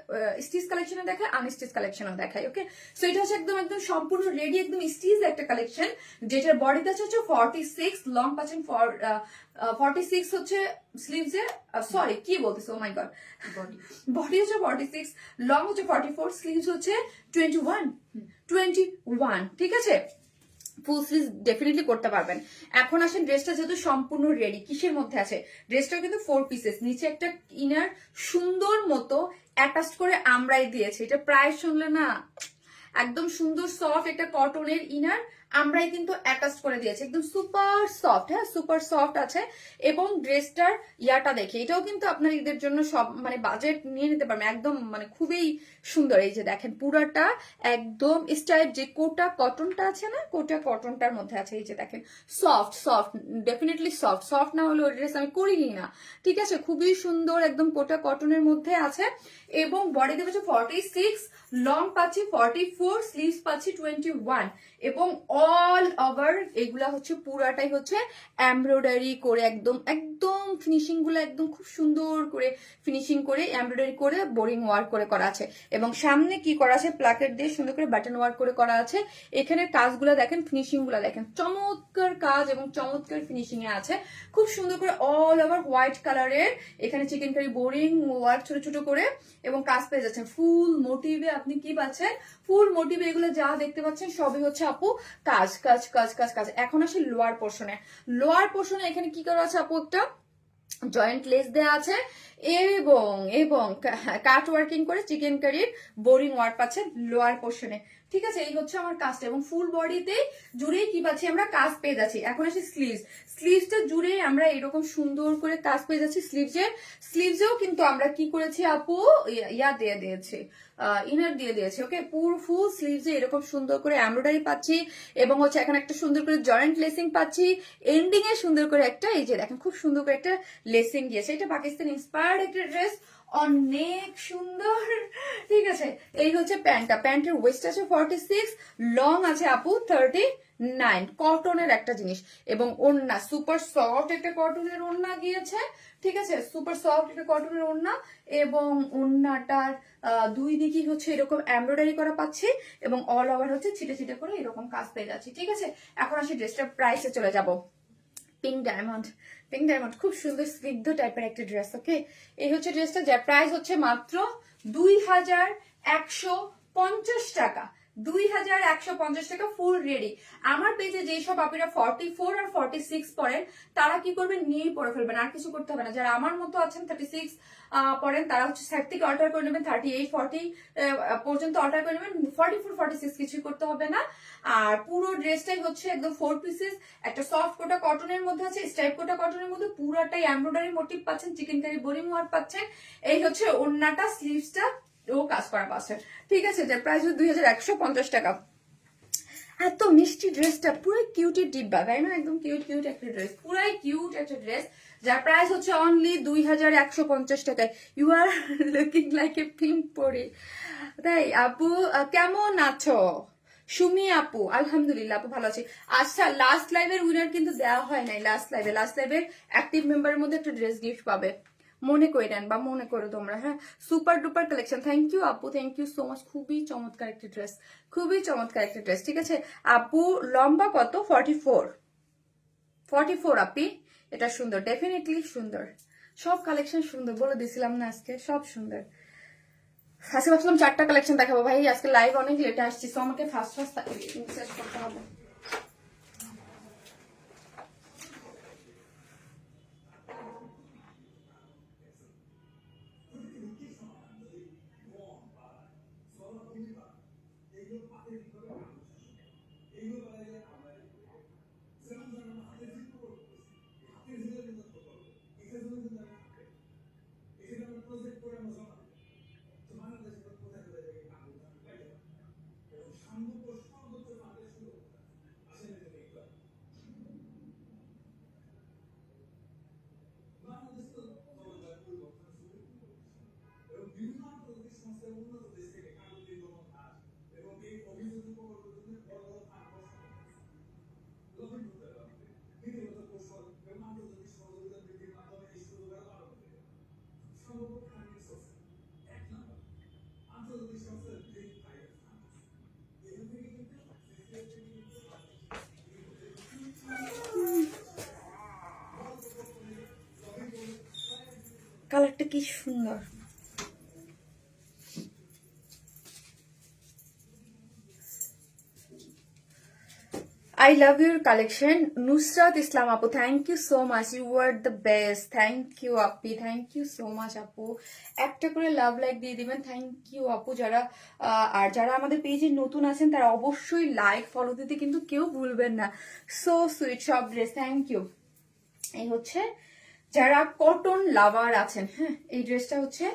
স্টিচ কালেকশনে দেখাই, আনস্টিচ কালেকশনও দেখাই, ওকে। সো এটা হচ্ছে একদম একদম সম্পূর্ণ রেডি একদম স্টিচ একটা কালেকশন, যেটার বডিতে হচ্ছে 46, লং পাচ্ছেন 46 হচ্ছে স্লিভসে, সরি কি বলতেছে, ও মাই গড, বডি বডি হচ্ছে 46, লং হচ্ছে 44, স্লিভস হচ্ছে 21, ঠিক আছে। ফুল স্লিভ ডেফিনেটলি করতে পারবেন। এখন আসেন ড্রেসটা যেহেতু সম্পূর্ণ রেডি, কিসের মধ্যে আছে ড্রেসটা কিন্তু 4 পিসেস, নিচে একটা ইনার সুন্দর মতো অ্যাটাচ করে আমরাই দিয়েছে। এটা প্রায় শুনলে না একদম সুন্দর সফট একটা কটনের ইনার আমরাই কিন্তু অ্যাটাচ করে দিয়েছি, একদম সুপার সফট, হ্যাঁ সুপার সফট আছে। এবং ড্রেসটার ইয়াটা দেখে এটাও কিন্তু আপনার ঈদের জন্য সব মানে বাজেট নিয়ে নিতে পারবেন, একদম মানে খুবই সুন্দর। এই যে দেখেন পুরাটা একদম স্টাইল, যে কোটা কটনটা আছে না, কোটা কটনটার মধ্যে আছে। এই যে দেখেন soft soft, definitely soft, soft না হলে ওই ড্রেস আমি করিনি না, ঠিক আছে। খুবই সুন্দর একদম কোটা কটনের মধ্যে আছে। এবং বডি দেবে 46, লং পাচ্ছি 44, স্লিভস পাচ্ছি 21। এবং অল ওভার এগুলা হচ্ছে পুরাটাই হচ্ছে এমব্রয়ডারি করে একদম একদম ফিনিশিং গুলো একদম খুব সুন্দর করে ফিনিশিং করে এমব্রয়ডারি করে বোরিং ওয়ার্ক করে করা আছে। এবং সামনে কি করা আছে, প্লাকেট দিয়ে সুন্দর করে বাটন ওয়ার্ক করে করা আছে। এখানে কাজগুলো দেখেন, ফিনিশিং গুলো দেখেন, চমৎকার কাজ এবং চমৎকার ফিনিশিং এ আছে। খুব সুন্দর করে অল ওভার হোয়াইট কালারের এখানে চিকেন কারি বোরিং ওয়ার্ক ছোট ছোট করে এবং কাজ পেয়ে যাচ্ছেন ফুল মোটিভে। আপনি কি পাচ্ছেন, ফুল মোটিভে, এগুলো যা দেখতে পাচ্ছেন সবই হচ্ছে আপু কাজ কাজ কাজ কাজ কাজ। এখন আসি লোয়ার পোর্শনে, লোয়ার পোর্শনে এখানে কি করা আছে আপু, একটা জয়েন্ট লেস দেওয়া আছে এবং এবং কাট ওয়ার্কিং করে চিকেন কারির বোরিং ওয়ার্ক পাচ্ছে লোয়ার পোর্শনে, ঠিক আছে। এই হচ্ছে আমার কাজটা এবং ফুল বডিতে জুড়েই কি পাচ্ছি আমরা, কাজ পেয়ে যাচ্ছি। এখন আসি স্লিভস, স্লিভসটা জুড়ে আমরা এরকম সুন্দর করে কাজ পেয়ে যাচ্ছি। স্লিভসেও কিন্তু আমরা কি করেছি আপু, ইয়া দিয়ে দিয়েছি, ইনার দিয়ে দিয়েছি, ওকে। পুরো ফুল স্লিভসে এরকম সুন্দর করে এমব্রয়ডারি পাচ্ছি এবং হচ্ছে এখন একটা সুন্দর করে জয়েন্ট লেসিং পাচ্ছি। এন্ডিং এ সুন্দর করে একটা, এই যে দেখেন খুব সুন্দর করে একটা লেসিং দিয়েছে। এটা পাকিস্তান ইন্সপায়ার্ড একটা ড্রেস, অনেক সুন্দর, ঠিক আছে। এই হচ্ছে প্যান্টটা, প্যান্টের ওয়েস্ট আছে 46, লং আছে আপু 39, কটনের একটা জিনিস। এবং ওড়না সুপার সফট একটা কটনের ওড়না গিয়েছে, ঠিক আছে, সুপার সফট একটা কটনের ওড়না। এবং ওড়নাটার দুই দিকই হচ্ছে এরকম এমব্রয়ডারি করা পাচ্ছি এবং অল ওভার হচ্ছে ছিটে ছিটে করে এরকম কাজ পেয়ে যাচ্ছি, ঠিক আছে। এখন আসি ড্রেসটার প্রাইসে চলে যাব। পিঙ্ক ডায়মন্ড, পিঙ্ক ডায়মন্ড, খুব সুন্দর স্নিগ্ধ টাইপের একটা ড্রেস, ওকে। এই হচ্ছে ড্রেসটা, যার প্রাইস হচ্ছে মাত্র 2150 টাকা, 2150 টাকা ফুল রেডি। আমার পেজে যেসব আপনারা 44 আর 46 পড়েন তারা কি করবেন, নিয়েই পরে ফেলবেন, আর কিছু করতে হবে না। যারা আমার মতো আছেন 36 পড়েন তারা হচ্ছে সাইড থেকে অর্ডার করে নেবেন, 38 40 পর্যন্ত অর্ডার করে নেবেন, 44 46 কিছুই করতে হবে না। আর পুরো ড্রেসটাই হচ্ছে একদম 4 পিসেস, একটা সফট কোটা কটনের মধ্যে আছে, স্ট্রাইপ কোটা কটনের মধ্যে, পুরাটাই এমব্রয়ডারি মোটিভ পাচ্ছেন, চিকেন কারি বোরিং ওয়ার্ক পাচ্ছেন। এই হচ্ছে ওড়নাটা, স্লিভসটা ও কাজ করা পাচ্ছেন, ঠিক আছে। যার প্রাইস 2150 টাকা। এত মিষ্টি ড্রেসটা পুরো কিউটের ডিব্বা, তাই না, একদম কিউট কিউট একটা ড্রেস, পুরাই কিউট একটা ড্রেস, যার প্রাইস হচ্ছে অনলি 2150 টাকায়। You are looking like a pink পরি। তাই আপু কেমন আছো? সুমি আপু আলহামদুলিল্লাহ আপু ভালো আছি। আচ্ছা, লাস্ট লাইভের উইনার কিন্তু দেওয়া হয় নাই, লাস্ট লাইভের অ্যাক্টিভ মেম্বারের মধ্যে একটা ড্রেস গিফট পাবে, মনে করে নেন বা মনে করো তোমরা, হ্যাঁ। Super duper collection, thank you আপু, থ্যাংক ইউ সো মাচ, খুবই চমৎকার একটা ড্রেস, খুবই চমৎকার একটা ড্রেস, ঠিক আছে। আপু লম্বা কত, 44 আপি, এটা সুন্দর, ডেফিনেটলি সুন্দর, সব কালেকশন সুন্দর, বলে দিছিলাম না আজকে সব সুন্দর। আজকে ভাবছিলাম 4টা কালেকশন দেখাবো ভাই, আজকে লাইভ অনেক লেটে আসছি, তো আমাকে ফার্স্ট শেষ করতে হবে। কালারটা কি সুন্দর। I love your collection. Nusrat Islam Apu, thank you so much. You were the best. Thank you, Appi. Thank you so much, Apu. একটা করে লাভ লাইক দিয়ে দিবেন। থ্যাংক ইউ আপু। যারা আর যারা আমাদের পেজে নতুন আছেন তারা অবশ্যই লাইক ফলো দিতে কিন্তু কেউ ভুলবেন না। সো সুইট সব ড্রেস, থ্যাংক ইউ। এই হচ্ছে যারা কটন লাভার আছেন, হ্যাঁ এই ড্রেসটা হচ্ছে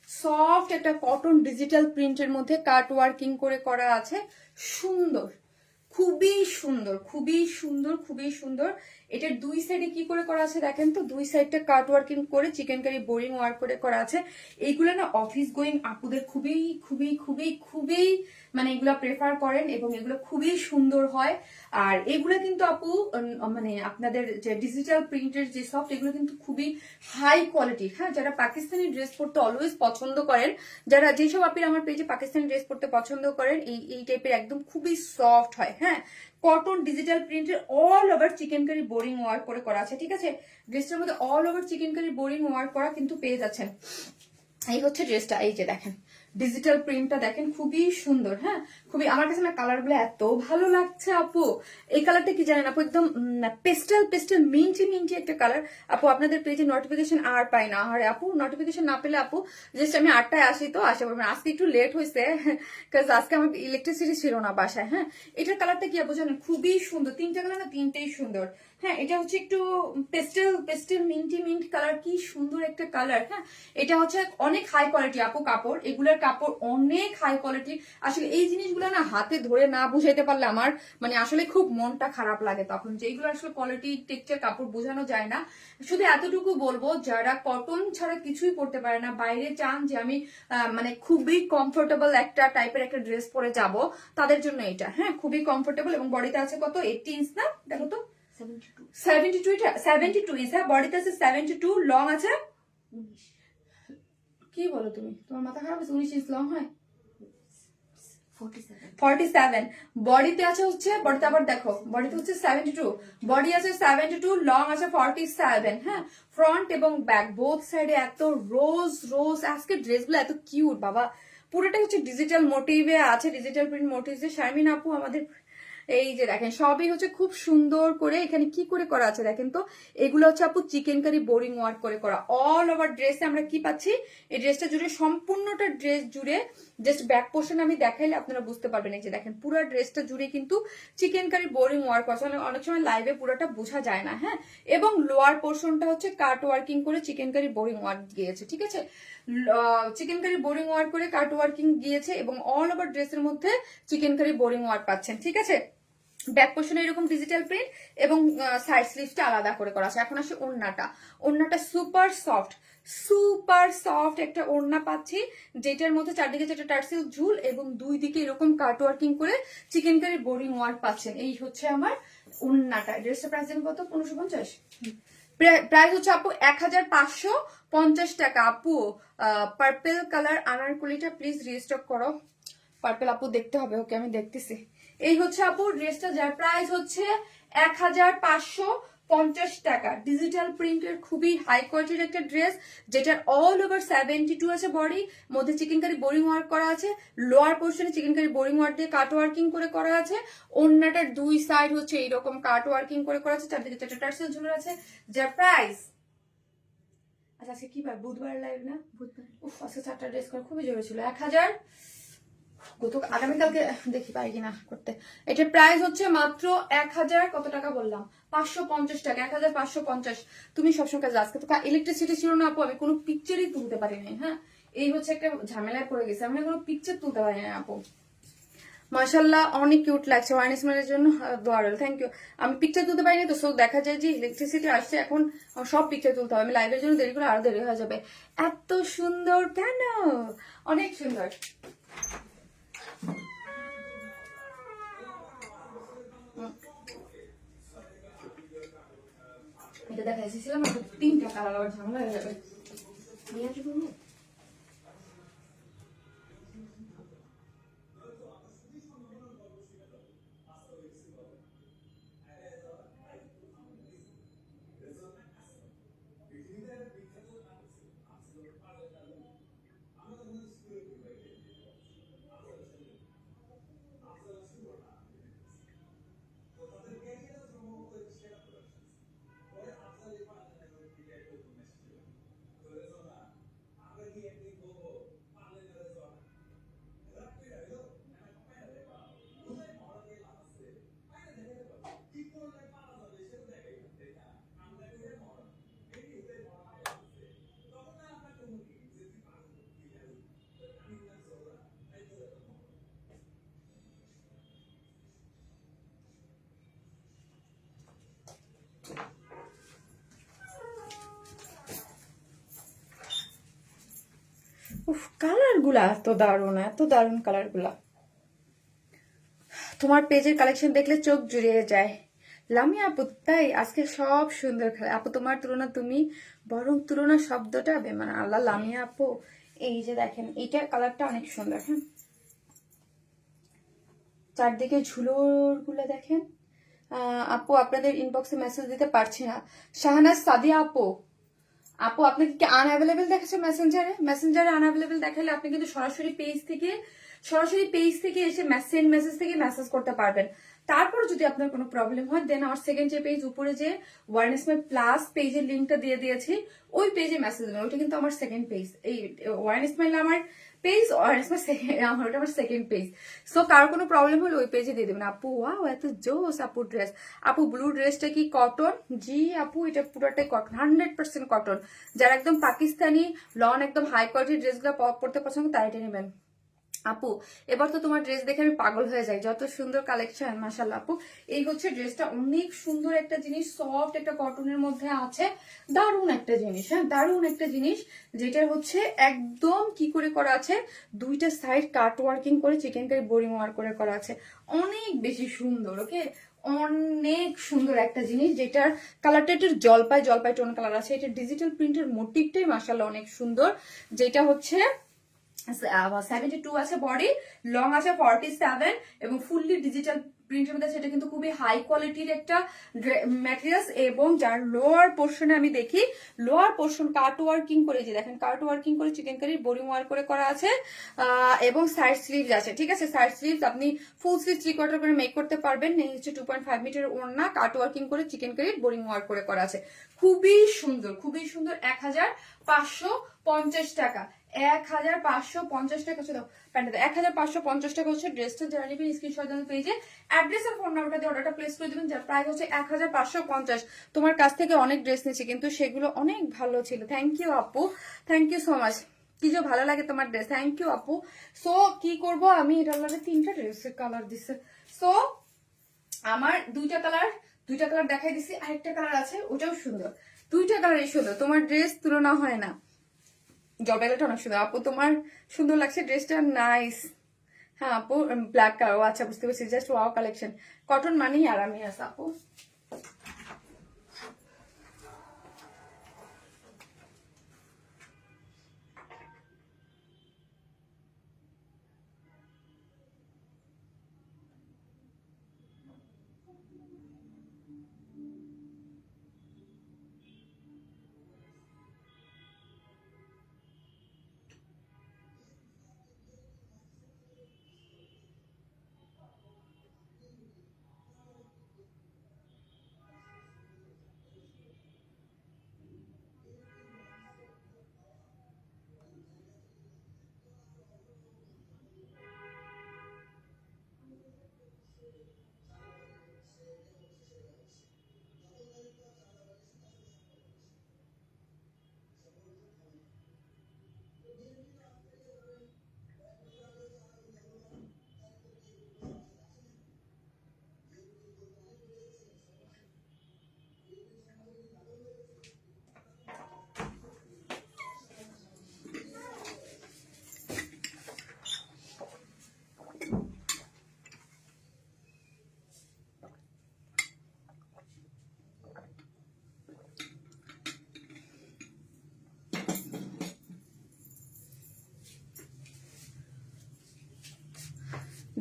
সফট একটা কটন ডিজিটাল প্রিন্টের মধ্যে কাট ওয়ার্কিং করে করা আছে, সুন্দর, খুবই সুন্দর, খুবই সুন্দর, খুবই সুন্দর। এটার দুই সাইডে কি করে করা আছে দেখেন তো, দুই সাইডটা কাট ওয়ার্কিং করে চিকেন কারি বোরিং ওয়ার্ক করে করা আছে। এইগুলো না অফিস গোয়িং আপুদের খুবই খুবই খুবই খুবই মানে এগুলো প্রেফার করেন এবং এগুলো খুবই সুন্দর হয়। আর এগুলো কিন্তু আপু মানে আপনাদের যে ডিজিটাল প্রিন্টের যে সফট, এগুলো কিন্তু খুবই হাই কোয়ালিটি। হ্যাঁ, যারা পাকিস্তানি ড্রেস পরতে অলওয়েজ পছন্দ করেন, যারা যেসব আপির আমার পেজে পাকিস্তানি ড্রেস পরতে পছন্দ করেন, এই টাইপের একদম খুবই সফট হয়। হ্যাঁ, কটন ডিজিটাল প্রিন্টের all over chikankari boring work করে করা আছে, ঠিক আছে। ড্রেসটার মধ্যে all over chikankari boring work করা কিন্তু পেয়ে যাচ্ছেন। এই হচ্ছে ড্রেসটা, এই যে দেখেন ডিজিটাল প্রিন্টটা দেখেন, খুবই সুন্দর। হ্যাঁ, খুবই আমার কাছে না কালার গুলো এত ভালো লাগছে আপু। এই কালারটা কি জানেন আপু, একদম পেস্টেল পেস্টেল মিন্টি মিন্টি একটা কালার। আপু আপনাদের পেজে নোটিফিকেশন আর পাই না। আর আপু নোটিফিকেশন না পেলে আপু জাস্ট আমি 8টায় আসি, তো আসা পারবেন। আজকে একটু লেট হয়েছে কারণ আজকে আমার ইলেকট্রিসিটি ছিল না বাসায়। হ্যাঁ, এটার কালারটা কি আপু জানেন, খুবই সুন্দর। তিনটা কালার না, তিনটেই সুন্দর। হ্যাঁ, এটা হচ্ছে একটু pastel pastel minty mint colour, কি সুন্দর একটা কালার। হ্যাঁ, এটা হচ্ছে অনেক হাই কোয়ালিটি আপু কাপড়, এগুলোর কাপড় অনেক হাই কোয়ালিটি। আসলে এই জিনিসগুলো না হাতে ধরে না বুঝাইতে পারলে আমার মানে আসলে খুব মনটা খারাপ লাগে তখন, যে এইগুলো আসলে কোয়ালিটি টেক্সচার কাপড় বোঝানো যায় না। শুধু এতটুকু বলবো, যারা কটন ছাড়া কিছুই পরতে পারে না, বাইরে চান যে আমি মানে খুবই কমফোর্টেবল একটা টাইপের একটা ড্রেস পরে যাব, তাদের জন্য এটা। হ্যাঁ, খুবই কমফোর্টেবল এবং বডিতে আছে কত 80 ইঞ্চ না, দেখো তো 72, এটা 72 ইঞ্চ। হ্যাঁ, বডিতে আছে 72, লং আছে 19, কি বলো তুমি, তোমার মাথা খারাপ আছে? 19 ইঞ্চ লং হয়, 47, 47। বডিতে আছে হচ্ছে, বডিতে আবার দেখো, বডিতে হচ্ছে 72, বডি আছে 72, লং আছে 47। হ্যাঁ, ফ্রন্ট এবং ব্যাক বোথ সাইডে এত রোজ রোজ। আজকে ড্রেসগুলো এত কিউট বাবা, পুরোটা হচ্ছে ডিজিটাল মোটিভে আছে, ডিজিটাল প্রিন্ট মোটিভে। শারমিন আপু আমাদের এই যে দেখেন সবই হচ্ছে খুব সুন্দর করে, এখানে কি করে করা আছে দেখেন তো। এগুলো হচ্ছে আপু চিকেন কারি বোরিং ওয়ার্ক করে করা। অল ওভার ড্রেসে আমরা কি পাচ্ছি, এই ড্রেসটা জুড়ে, সম্পূর্ণটা ড্রেস জুড়ে, জাস্ট ব্যাক পোর্শন আমি দেখাইলে আপনারা বুঝতে পারবেন। এই যে দেখেন পুরো ড্রেসটা জুড়ে কিন্তু চিকেন কারি বোরিং ওয়ার্ক আছে, অনেক সময় লাইভে পুরোটা বোঝা যায় না। হ্যাঁ, এবং লোয়ার পোর্শনটা হচ্ছে কাট ওয়ার্কিং করে চিকেন কারি বোরিং ওয়ার্ক গিয়েছে, ঠিক আছে। চিকেন কারি বোরিং ওয়ার্ক করে কাট ওয়ার্কিং গিয়েছে এবং অল ওভার ড্রেসের মধ্যে চিকেন কারি বোরিং ওয়ার্ক পাচ্ছেন, ঠিক আছে। ব্যাক পোর্শনে এরকম ডিজিটাল প্রিন্ট এবং সাইড স্লিভসটা আলাদা করে করা আছে। এখন আসে ওড়নাটা, ওড়নাটা সুপার সফট, সুপার সফট একটা ওড়না পাচ্ছি, যেটার মধ্যে চারদিকে যেটা টার্সেল ঝুল এবং দুই দিকে এরকম কাট ওয়ার্কিং করে চিকেন কারি বোরিং ওয়ার্ক পাচ্ছেন। এই হচ্ছে আমার ওড়নাটা। ড্রেসটা প্রাইস দেন কত, 1550। প্রাইস হচ্ছে আপু 1550 টাকা। আপু পার্পেল কালার আনারকলিটা প্লিজ রিস্টক করো। পার্পেল আপু দেখতে হবে, ওকে আমি দেখতেছি। এই হচ্ছে আপু ড্রেসটা, যার প্রাইস হচ্ছে 1550 টাকা। ডিজিটাল প্রিন্টের খুবই হাই কোয়ালিটির একটা ড্রেস, যেটার অল ওভার 72 আছে বডি, মধ্যে চিকেন কারি বোরিং ওয়ার্ক করা আছে, লোয়ার পোর্শনে চিকেন কারি বোরিং ওয়ার্ক দিয়ে কাট ওয়ার্কিং করে করা আছে। ওড়নাটার দুই সাইড হচ্ছে এইরকম কাট ওয়ার্কিং করে করা আছে, চারদিকে চারটা টার্সেল ঝুলে আছে। যার প্রাইস, আচ্ছা আজকে কি বার, বুধবার লাইভ না, বুধবার, উফ আজকে 4টা ড্রেস করা খুবই জোরে ছিল। 1000, আগামীকালকে দেখি পাই কিনা করতে। এটার প্রাইস হচ্ছে মাত্র 1000 কত টাকা বললাম, 550 টাকা, 1550। তুমি সবসময় কাজে, আজকে তো ইলেকট্রিসিটি ছিল না আপু, আমি কোনো পিকচারই তুলতে পারি নাই। হ্যাঁ, এই হচ্ছে একটা ঝামেলায় পড়ে গেছে, আমি কোনো পিকচার তুলতে পারি না আপু। মাশাল্লাহ অনেক কিউট লাগছে, ওয়াইনেস মেলের জন্য দোয়া রইল, থ্যাংক ইউ। আমি পিকচার তুলতে পারিনি তো, সো দেখা যায় যে ইলেকট্রিসিটি আসছে, এখন সব পিকচার তুলতে হবে। আমি লাইভের জন্য দেরি করে আরো দেরি হয়ে যাবে। এত সুন্দর কেন, অনেক সুন্দর। দেখাইছিলাম, এখন 3টা কালার আবার ঝামেলা হয়ে যাবে। নিয়ে আসবো না? উফ, কালার গুলা এত দারুণ, এত দারুণ কালার গুলা। তোমার পেজের কালেকশন দেখলে চোখ জুড়িয়ে যায়। লামিয়া আপু, তাই আজকে সব সুন্দর খেলা আপু, তোমার তুলনা তুমি, বরং তুলনা শব্দটা বেমান। আল্লাহ, লামিয়া আপু এই যে দেখেন, এইটার কালারটা অনেক সুন্দর। হ্যাঁ, চারদিকে ঝুলোর গুলো দেখেন। আপু আপনাদের ইনবক্সে মেসেজ দিতে পারছি না। শাহনাজ সাদিয়া আপু, আপু আপনাকে কি আনঅ্যাভেলেবেল দেখাচ্ছে মেসেঞ্জারে? মেসেঞ্জারে আনঅ্যাভেলেবেল দেখালে আপনি কিন্তু সরাসরি পেজ থেকে এসে মেসেজ থেকে মেসেজ করতে পারবেন। তারপর যদি আপনার কোনো প্রবলেম হয়, দেন আমার সেকেন্ড যে পেজ, উপরে যে ওয়ারনেস মাই প্লাস পেজের লিঙ্কটা দিয়ে দিয়েছি, ওই পেজে মেসেজ দেবেন। ওইটা কিন্তু আমার সেকেন্ড পেজ। এই ওয়ারনেস মাইল আমার পেজ, ওয়ারনেস মাই ওটা আমার সেকেন্ড পেজ। সো কারো কোনো প্রবলেম হলে ওই পেজে দিয়ে দেবেন। আপু ওয়াও, এত জোস আপু ড্রেস। আপু ব্লু ড্রেসটা কি কটন? জি আপু, এটা পুরোটাই কটন, 100% কটন। যারা একদম পাকিস্তানি লন একদম হাই কোয়ালিটির ড্রেসগুলো পরতে পছন্দ, তাই এটা নেবেন। আপু এবার তো তোমার ড্রেস দেখে আমি পাগল হয়ে যাই, যত সুন্দর কালেকশন, মাশাআল্লাহ। আপু এই হচ্ছে ড্রেসটা, অনেক সুন্দর একটা জিনিস, সফট একটা কটনের মধ্যে আছে, দারুণ একটা জিনিস। হ্যাঁ, দারুণ একটা জিনিস, যেটা হচ্ছে একদম কি করে করা আছে, দুইটা সাইড কাট ওয়ার্কিং করে চিকেন কারি বোরিং ওয়ার্ক করে করা আছে, অনেক বেশি সুন্দর। ওকে, অনেক সুন্দর একটা জিনিস, যেটার কালারটা একটু জলপাই টোন কালার আছে। এটা ডিজিটাল প্রিন্টের মোটিভটাই মাশাআল্লাহ অনেক সুন্দর, যেটা হচ্ছে 72 আছে বডি, লং আছে 47, এবং ফুললি ডিজিটাল প্রিন্টের মধ্যে আছে। এটা কিন্তু খুবই হাই কোয়ালিটির একটা ম্যাটেরিয়ালস। এবং যার লোয়ার পোর্শনে আমি দেখি, লোয়ার পোর্শন কাট ওয়ার্কিং করে, যে দেখেন কাট ওয়ার্কিং করে চিকেন কারি বোরিং ওয়ার্ক করে করা আছে। এবং সাইড স্লিভস আছে, ঠিক আছে। সাইড স্লিভস আপনি ফুল স্লিভ 3/4 করে মেক করতে পারবেন। এই হচ্ছে 2.5 মিটার ওড়না, কাট ওয়ার্কিং করে চিকেন কারি বোরিং ওয়ার্ক করে করা আছে, খুবই সুন্দর, খুবই সুন্দর। 1550 টাকা, 1550 টাকা হচ্ছে, দাও প্যান্টটা দাও, 1550 টাকা হচ্ছে ড্রেসটা। যারা নেবেন স্ক্রিনশট দেন পেজে, অ্যাড্রেস আর ফোন নাম্বারটা দিয়ে অর্ডারটা প্লেস করে দেবেন। যার প্রাইস হচ্ছে 1550। তোমার কাছ থেকে অনেক ড্রেস নিয়েছি, কিন্তু সেগুলো অনেক ভালো ছিল। থ্যাংক ইউ আপু, থ্যাংক ইউ সো মাচ। কি যে ভালো লাগে তোমার ড্রেস, থ্যাংক ইউ আপু। সো কি করব আমি, এটার লাগে 3টা ড্রেসের কালার দিচ্ছে। সো আমার দুইটা কালার দেখাই দিছি, আরেকটা কালার আছে, ওটাও সুন্দর। দুইটা কালারই সুন্দর, তোমার ড্রেস তুলনা হয় না। জলপাইগুলোটা অনেক সুন্দর আপু, তোমার সুন্দর লাগছে ড্রেসটা, নাইস। হ্যাঁ আপু, ব্ল্যাক কালার, আচ্ছা বুঝতে পারছি, জাস্ট ওয়াও কালেকশন। কটন মানেই আরামই আছে আপু।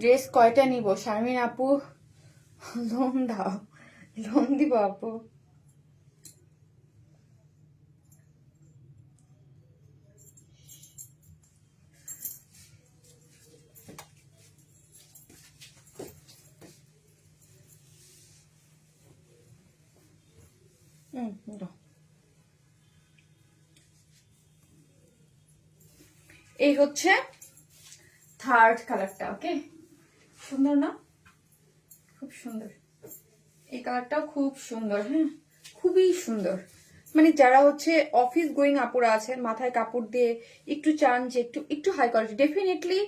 ড্রেস কয়টা নিব শারমিন আপু? লোন দাও, লোন দিব আপু। দাও। এই হচ্ছে থার্ড কালারটা। ওকে, সুন্দর না? খুব সুন্দর। এই কালারটাও খুব সুন্দর। হ্যাঁ, খুবই সুন্দর। মানে যারা হচ্ছে অফিস গোয়িং আপুরা আছেন, মাথায় কাপড় দিয়ে একটু চান যে একটু একটু হাই কোয়ালিটি, ডেফিনেটলি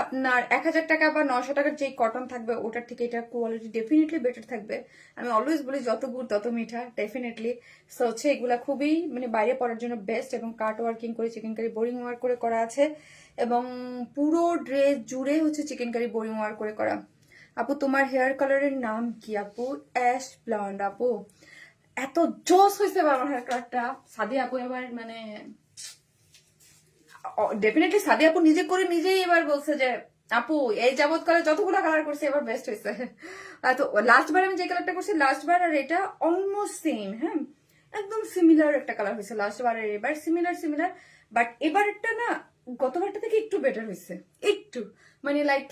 আপনার 1000 টাকা বা 900 টাকার যে কটন থাকবে ওটার থেকে এটা কোয়ালিটি ডেফিনেটলি বেটার থাকবে। আমি অলওয়েজ বলি যত গুড় তত মিঠা, ডেফিনেটলি। সো হচ্ছে এগুলা খুবই মানে বাইরে পরার জন্য বেস্ট, এবং কাট ওয়ার্কিং করে চিকেনকারি বোরিং ওয়ার্ক করে করা আছে, এবং পুরো ড্রেস জুড়ে হচ্ছে চিকেনকারি বোরিং ওয়ার্ক করে করা। আপু তোমার হেয়ার কালারের নাম কি আপু? অ্যাশ ব্লন্ড আপু। এত জোস হয়েছে আমার হেয়ার কালারটা। সাদি আপু এবার মানে ডেফিনেটলি সাদি আপু নিজে করে নিজেই এবার বলছে যে আপু এই যাবৎকালে যতগুলো কালার করছে এবার বেস্ট হয়েছে। তো লাস্ট বার আমি যে কালারটা করছি লাস্ট বার আর এটা অলমোস্ট সেম। হ্যাঁ, একদম সিমিলার একটা কালার হয়েছে লাস্ট বারের, এবার সিমিলার। বাট এবারটা না গতবারটা থেকে একটু বেটার হয়েছে, একটু মানে লাইক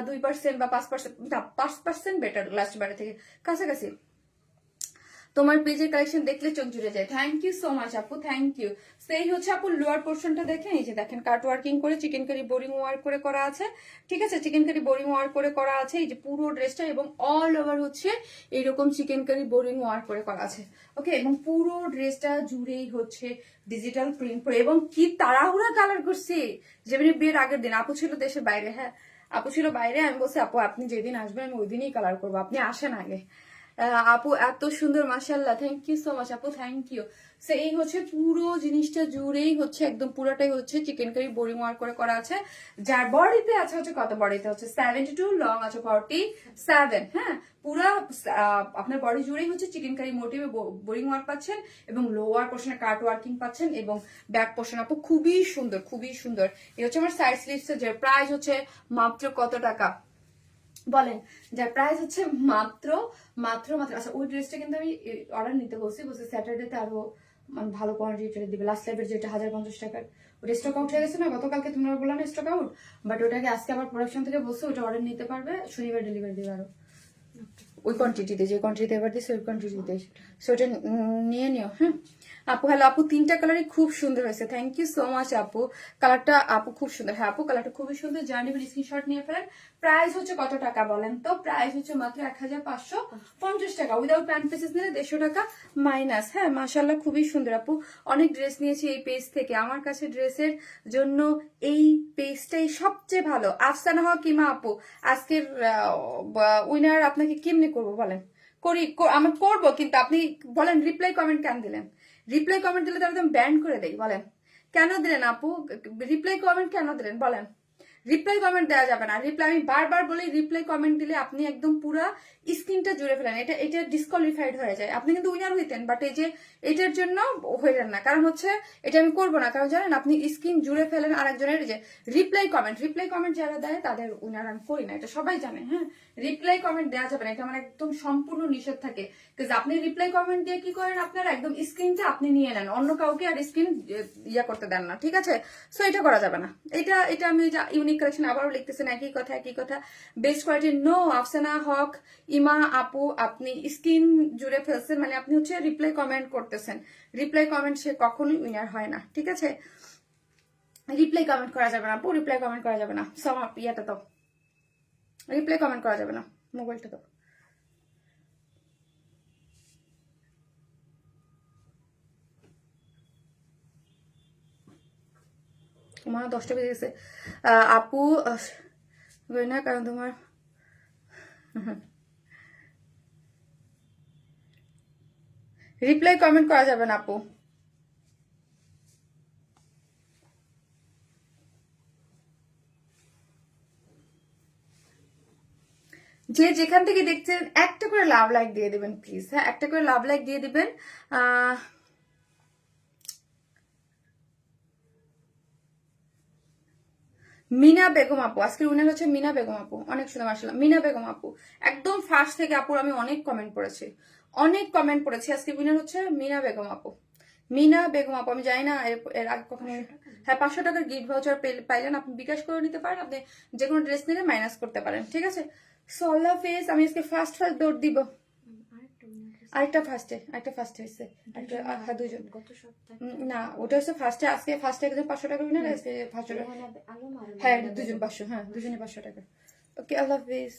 2% বা 5%, না 5% বেটার লাস্ট বারের থেকে, কাছাকাছি। তোমার পেজের কালেকশন দেখলে চোখ জুড়ে যায়। থ্যাংক ইউ সো মাচ আপু, থ্যাংক ইউ। সেই হচ্ছে আপু লোয়ার পোর্শনটা দেখেন, এই যে দেখেন কাট ওয়ার্কিং করে চিকেনকারি বোরিং ওয়ার্ক করে করা আছে। ঠিক আছে, চিকেনকারি বোরিং ওয়ার্ক করে করা আছে এই যে পুরো ড্রেসটা, এবং অল ওভার হচ্ছে এইরকম চিকেনকারি বোরিং ওয়ার্ক করে করা আছে। ওকে, এবং পুরো ড্রেসটা জুড়েই হচ্ছে ডিজিটাল প্রিন্ট করে, এবং কি তাড়াহুড়া কালার করছি। যেমনি বিয়ের আগের দিন আপু ছিল দেশের বাইরে, হ্যাঁ আপু ছিল বাইরে, আমি বলছি আপু আপনি যেদিন আসবেন আমি ওই দিনই কালার করবো, আপনি আসেন আগে। আপু এত সুন্দর, মাশাআল্লাহ, থ্যাংক ইউ সো মাচ আপু, থ্যাংক ইউ। সো এই হচ্ছে পুরো জিনিসটা জুড়েই হচ্ছে একদম পুরোটাই হচ্ছে চিকেন কারি বোরিং ওয়ার্ক করে করা আছে। যার বডিতে আছে হচ্ছে কত, বডিতে হচ্ছে 72, লং আছে 47। হ্যাঁ, পুরা আপনার বডি জুড়েই হচ্ছে চিকেন কারি মোটিভে বোরিং ওয়ার্ক পাচ্ছেন, এবং লোয়ার পোর্শনে কাট ওয়ার্কিং পাচ্ছেন, এবং ব্যাক পোর্শন আপু খুবই সুন্দর, খুবই সুন্দর। এই হচ্ছে আমার সাইড স্লিভসের, যে প্রাইস হচ্ছে মাত্র কত টাকা বলেন? যার প্রাইস হচ্ছে মাত্র মাত্র মাত্র আচ্ছা, ওই ড্রেসটা কিন্তু আমি অর্ডার নিতে বলছি স্যাটারডেতে আরো মানে ভালো কোয়ান্টিটি দিবে। লাস্ট লাইভের যেটা 1050 টাকার, ওটা স্টক আউট হয়ে গেছে না গতকালকে, তোমরা বললাম না স্টক আউট, বাট ওটাকে আজকে আবার প্রোডাকশন থেকে বলছে ওটা অর্ডার নিতে পারবে, শনিবার ডেলিভারি দিবে আরো ওই কোয়ান্টিটিতে, যে কোয়ান্টিটিতে এবার দিচ্ছে ওই কোয়ান্টিটিতে, সেটা নিয়ে নিও। হ্যাঁ আপু, হ্যালো আপু, 3টা কালারই খুব সুন্দর হয়েছে, থ্যাংক ইউ সো মাচ আপু। কালারটা আপু খুব সুন্দর। হ্যাঁ আপু, কালারটা খুবই সুন্দর, জার্নির স্ক্রিনশট নিয়ে ফেলেন। প্রাইস হচ্ছে কত টাকা বলেন তো? প্রাইস হচ্ছে মাত্র 1550 টাকা, উইদাউট প্যান্ট পিসেস নিলে 150 টাকা মাইনাস। হ্যাঁ মাশাল্লাহ, খুবই সুন্দর আপু। অনেক ড্রেস নিয়েছি এই পেজ থেকে, আমার কাছে ড্রেসের জন্য এই পেজটাই সবচেয়ে ভালো। আফসানা হক কিমা আপু, আজকের উইনার আপনাকে কেমনে করবো বলেন? আমি করবো, কিন্তু আপনি বলেন রিপ্লাই কমেন্ট কেন দিলেন? রিপ্লাই কমেন্ট দিলে তাহলে আমি ব্যান করে দেই, বলেন কেন দিলেন আপু? রিপ্লাই কমেন্ট কেন দিলেন বলেন? রিপ্লাই কমেন্ট দেওয়া যাবে না। রিপ্লাই আমি বারবার বলি, রিপ্লাই কমেন্ট দিলে আপনি একদম পুরা স্ক্রিনটা জুড়ে ফেলেন, এটা ডিসকোয়ালিফাইড হয়ে যায়। আপনি কিন্তু উইনার হইতেন, বাট এই যে এটার জন্য হইলেন না, কারণ হচ্ছে এটা আমি করবো না, কারণ জানেন আপনি স্ক্রিন জুড়ে ফেলেন আরেকজনের। যে রিপ্লাই কমেন্ট যারা দেয় তাদের উইনার আমি করি না, এটা সবাই জানে। হ্যাঁ, রিপ্লাই কমেন্ট দেওয়া যাবে না, এটা আমার একদম সম্পূর্ণ নিষেধ থাকে। আপনি রিপ্লাই কমেন্ট দিয়ে কি করেন, আপনার একদম স্ক্রিনটা আপনি নিয়ে নেন, অন্য কাউকে আর স্ক্রিন ইয়া করতে দেন না, ঠিক আছে? সো এটা করা যাবে না। এটা আমি ইউনিক কালেকশন আবারও লিখতেছেন একই কথা। Best quality no. Afsana Haque Ema আপু, আপনি স্ক্রিন জুড়ে ফেলছেন, মানে আপনি হচ্ছে রিপ্লাই কমেন্ট করতেছেন। রিপ্লাই কমেন্ট সে কখনোই উইনার হয় না, ঠিক আছে? রিপ্লাই কমেন্ট করা যাবে না আপু, রিপ্লাই কমেন্ট করা যাবে না। সব ইয়াটা তো রিপ্লাই কমেন্ট করা যাবে না, মোবাইলটা তো। আমার 10টা বেজে গেছে আপু, না কারণ তোমার রিপ্লাই কমেন্ট করা যাবে না আপু। যে যেখান থেকে দেখছেন একটা করে লাভ লাইক দিয়ে দিবেন প্লিজ। হ্যাঁ, একটা করে লাভ লাইক দিয়ে দিবেন। মিনা বেগম আপু, আজকের উইনার হচ্ছে মিনা বেগম আপু। অনেক সুন্দর মাশাআল্লাহ। মিনা বেগম আপু একদম ফার্স্ট থেকে আপুর আমি অনেক কমেন্ট পড়েছি, আজকে উইনার হচ্ছে মিনা বেগম আপু। মিনা বেগম আপু, আমি জানি না এর আগে কখনো। হ্যাঁ, 500 টাকার গিফট ভাউচার পাইলেন, আপনি বিকাশ করে নিতে পারেন, আপনি যে কোনো ড্রেস নিলে মাইনাস করতে পারেন, ঠিক আছে। সো আল্লাহ হাফেজ। আমি আজকে ফার্স্ট দৌড় দিব। আরেকটা ফার্স্ট হয়েছে, হ্যাঁ, দুজন। গত সপ্তাহে না, ওটা হচ্ছে ফার্স্টে, আজকে ফার্স্টে একজন 500 টাকা উইনার, আজকে 500 টাকা। হ্যাঁ, দুজন 500, হ্যাঁ দুজনে 500 টাকা। ওকে, আল্লাহ হাফেজ।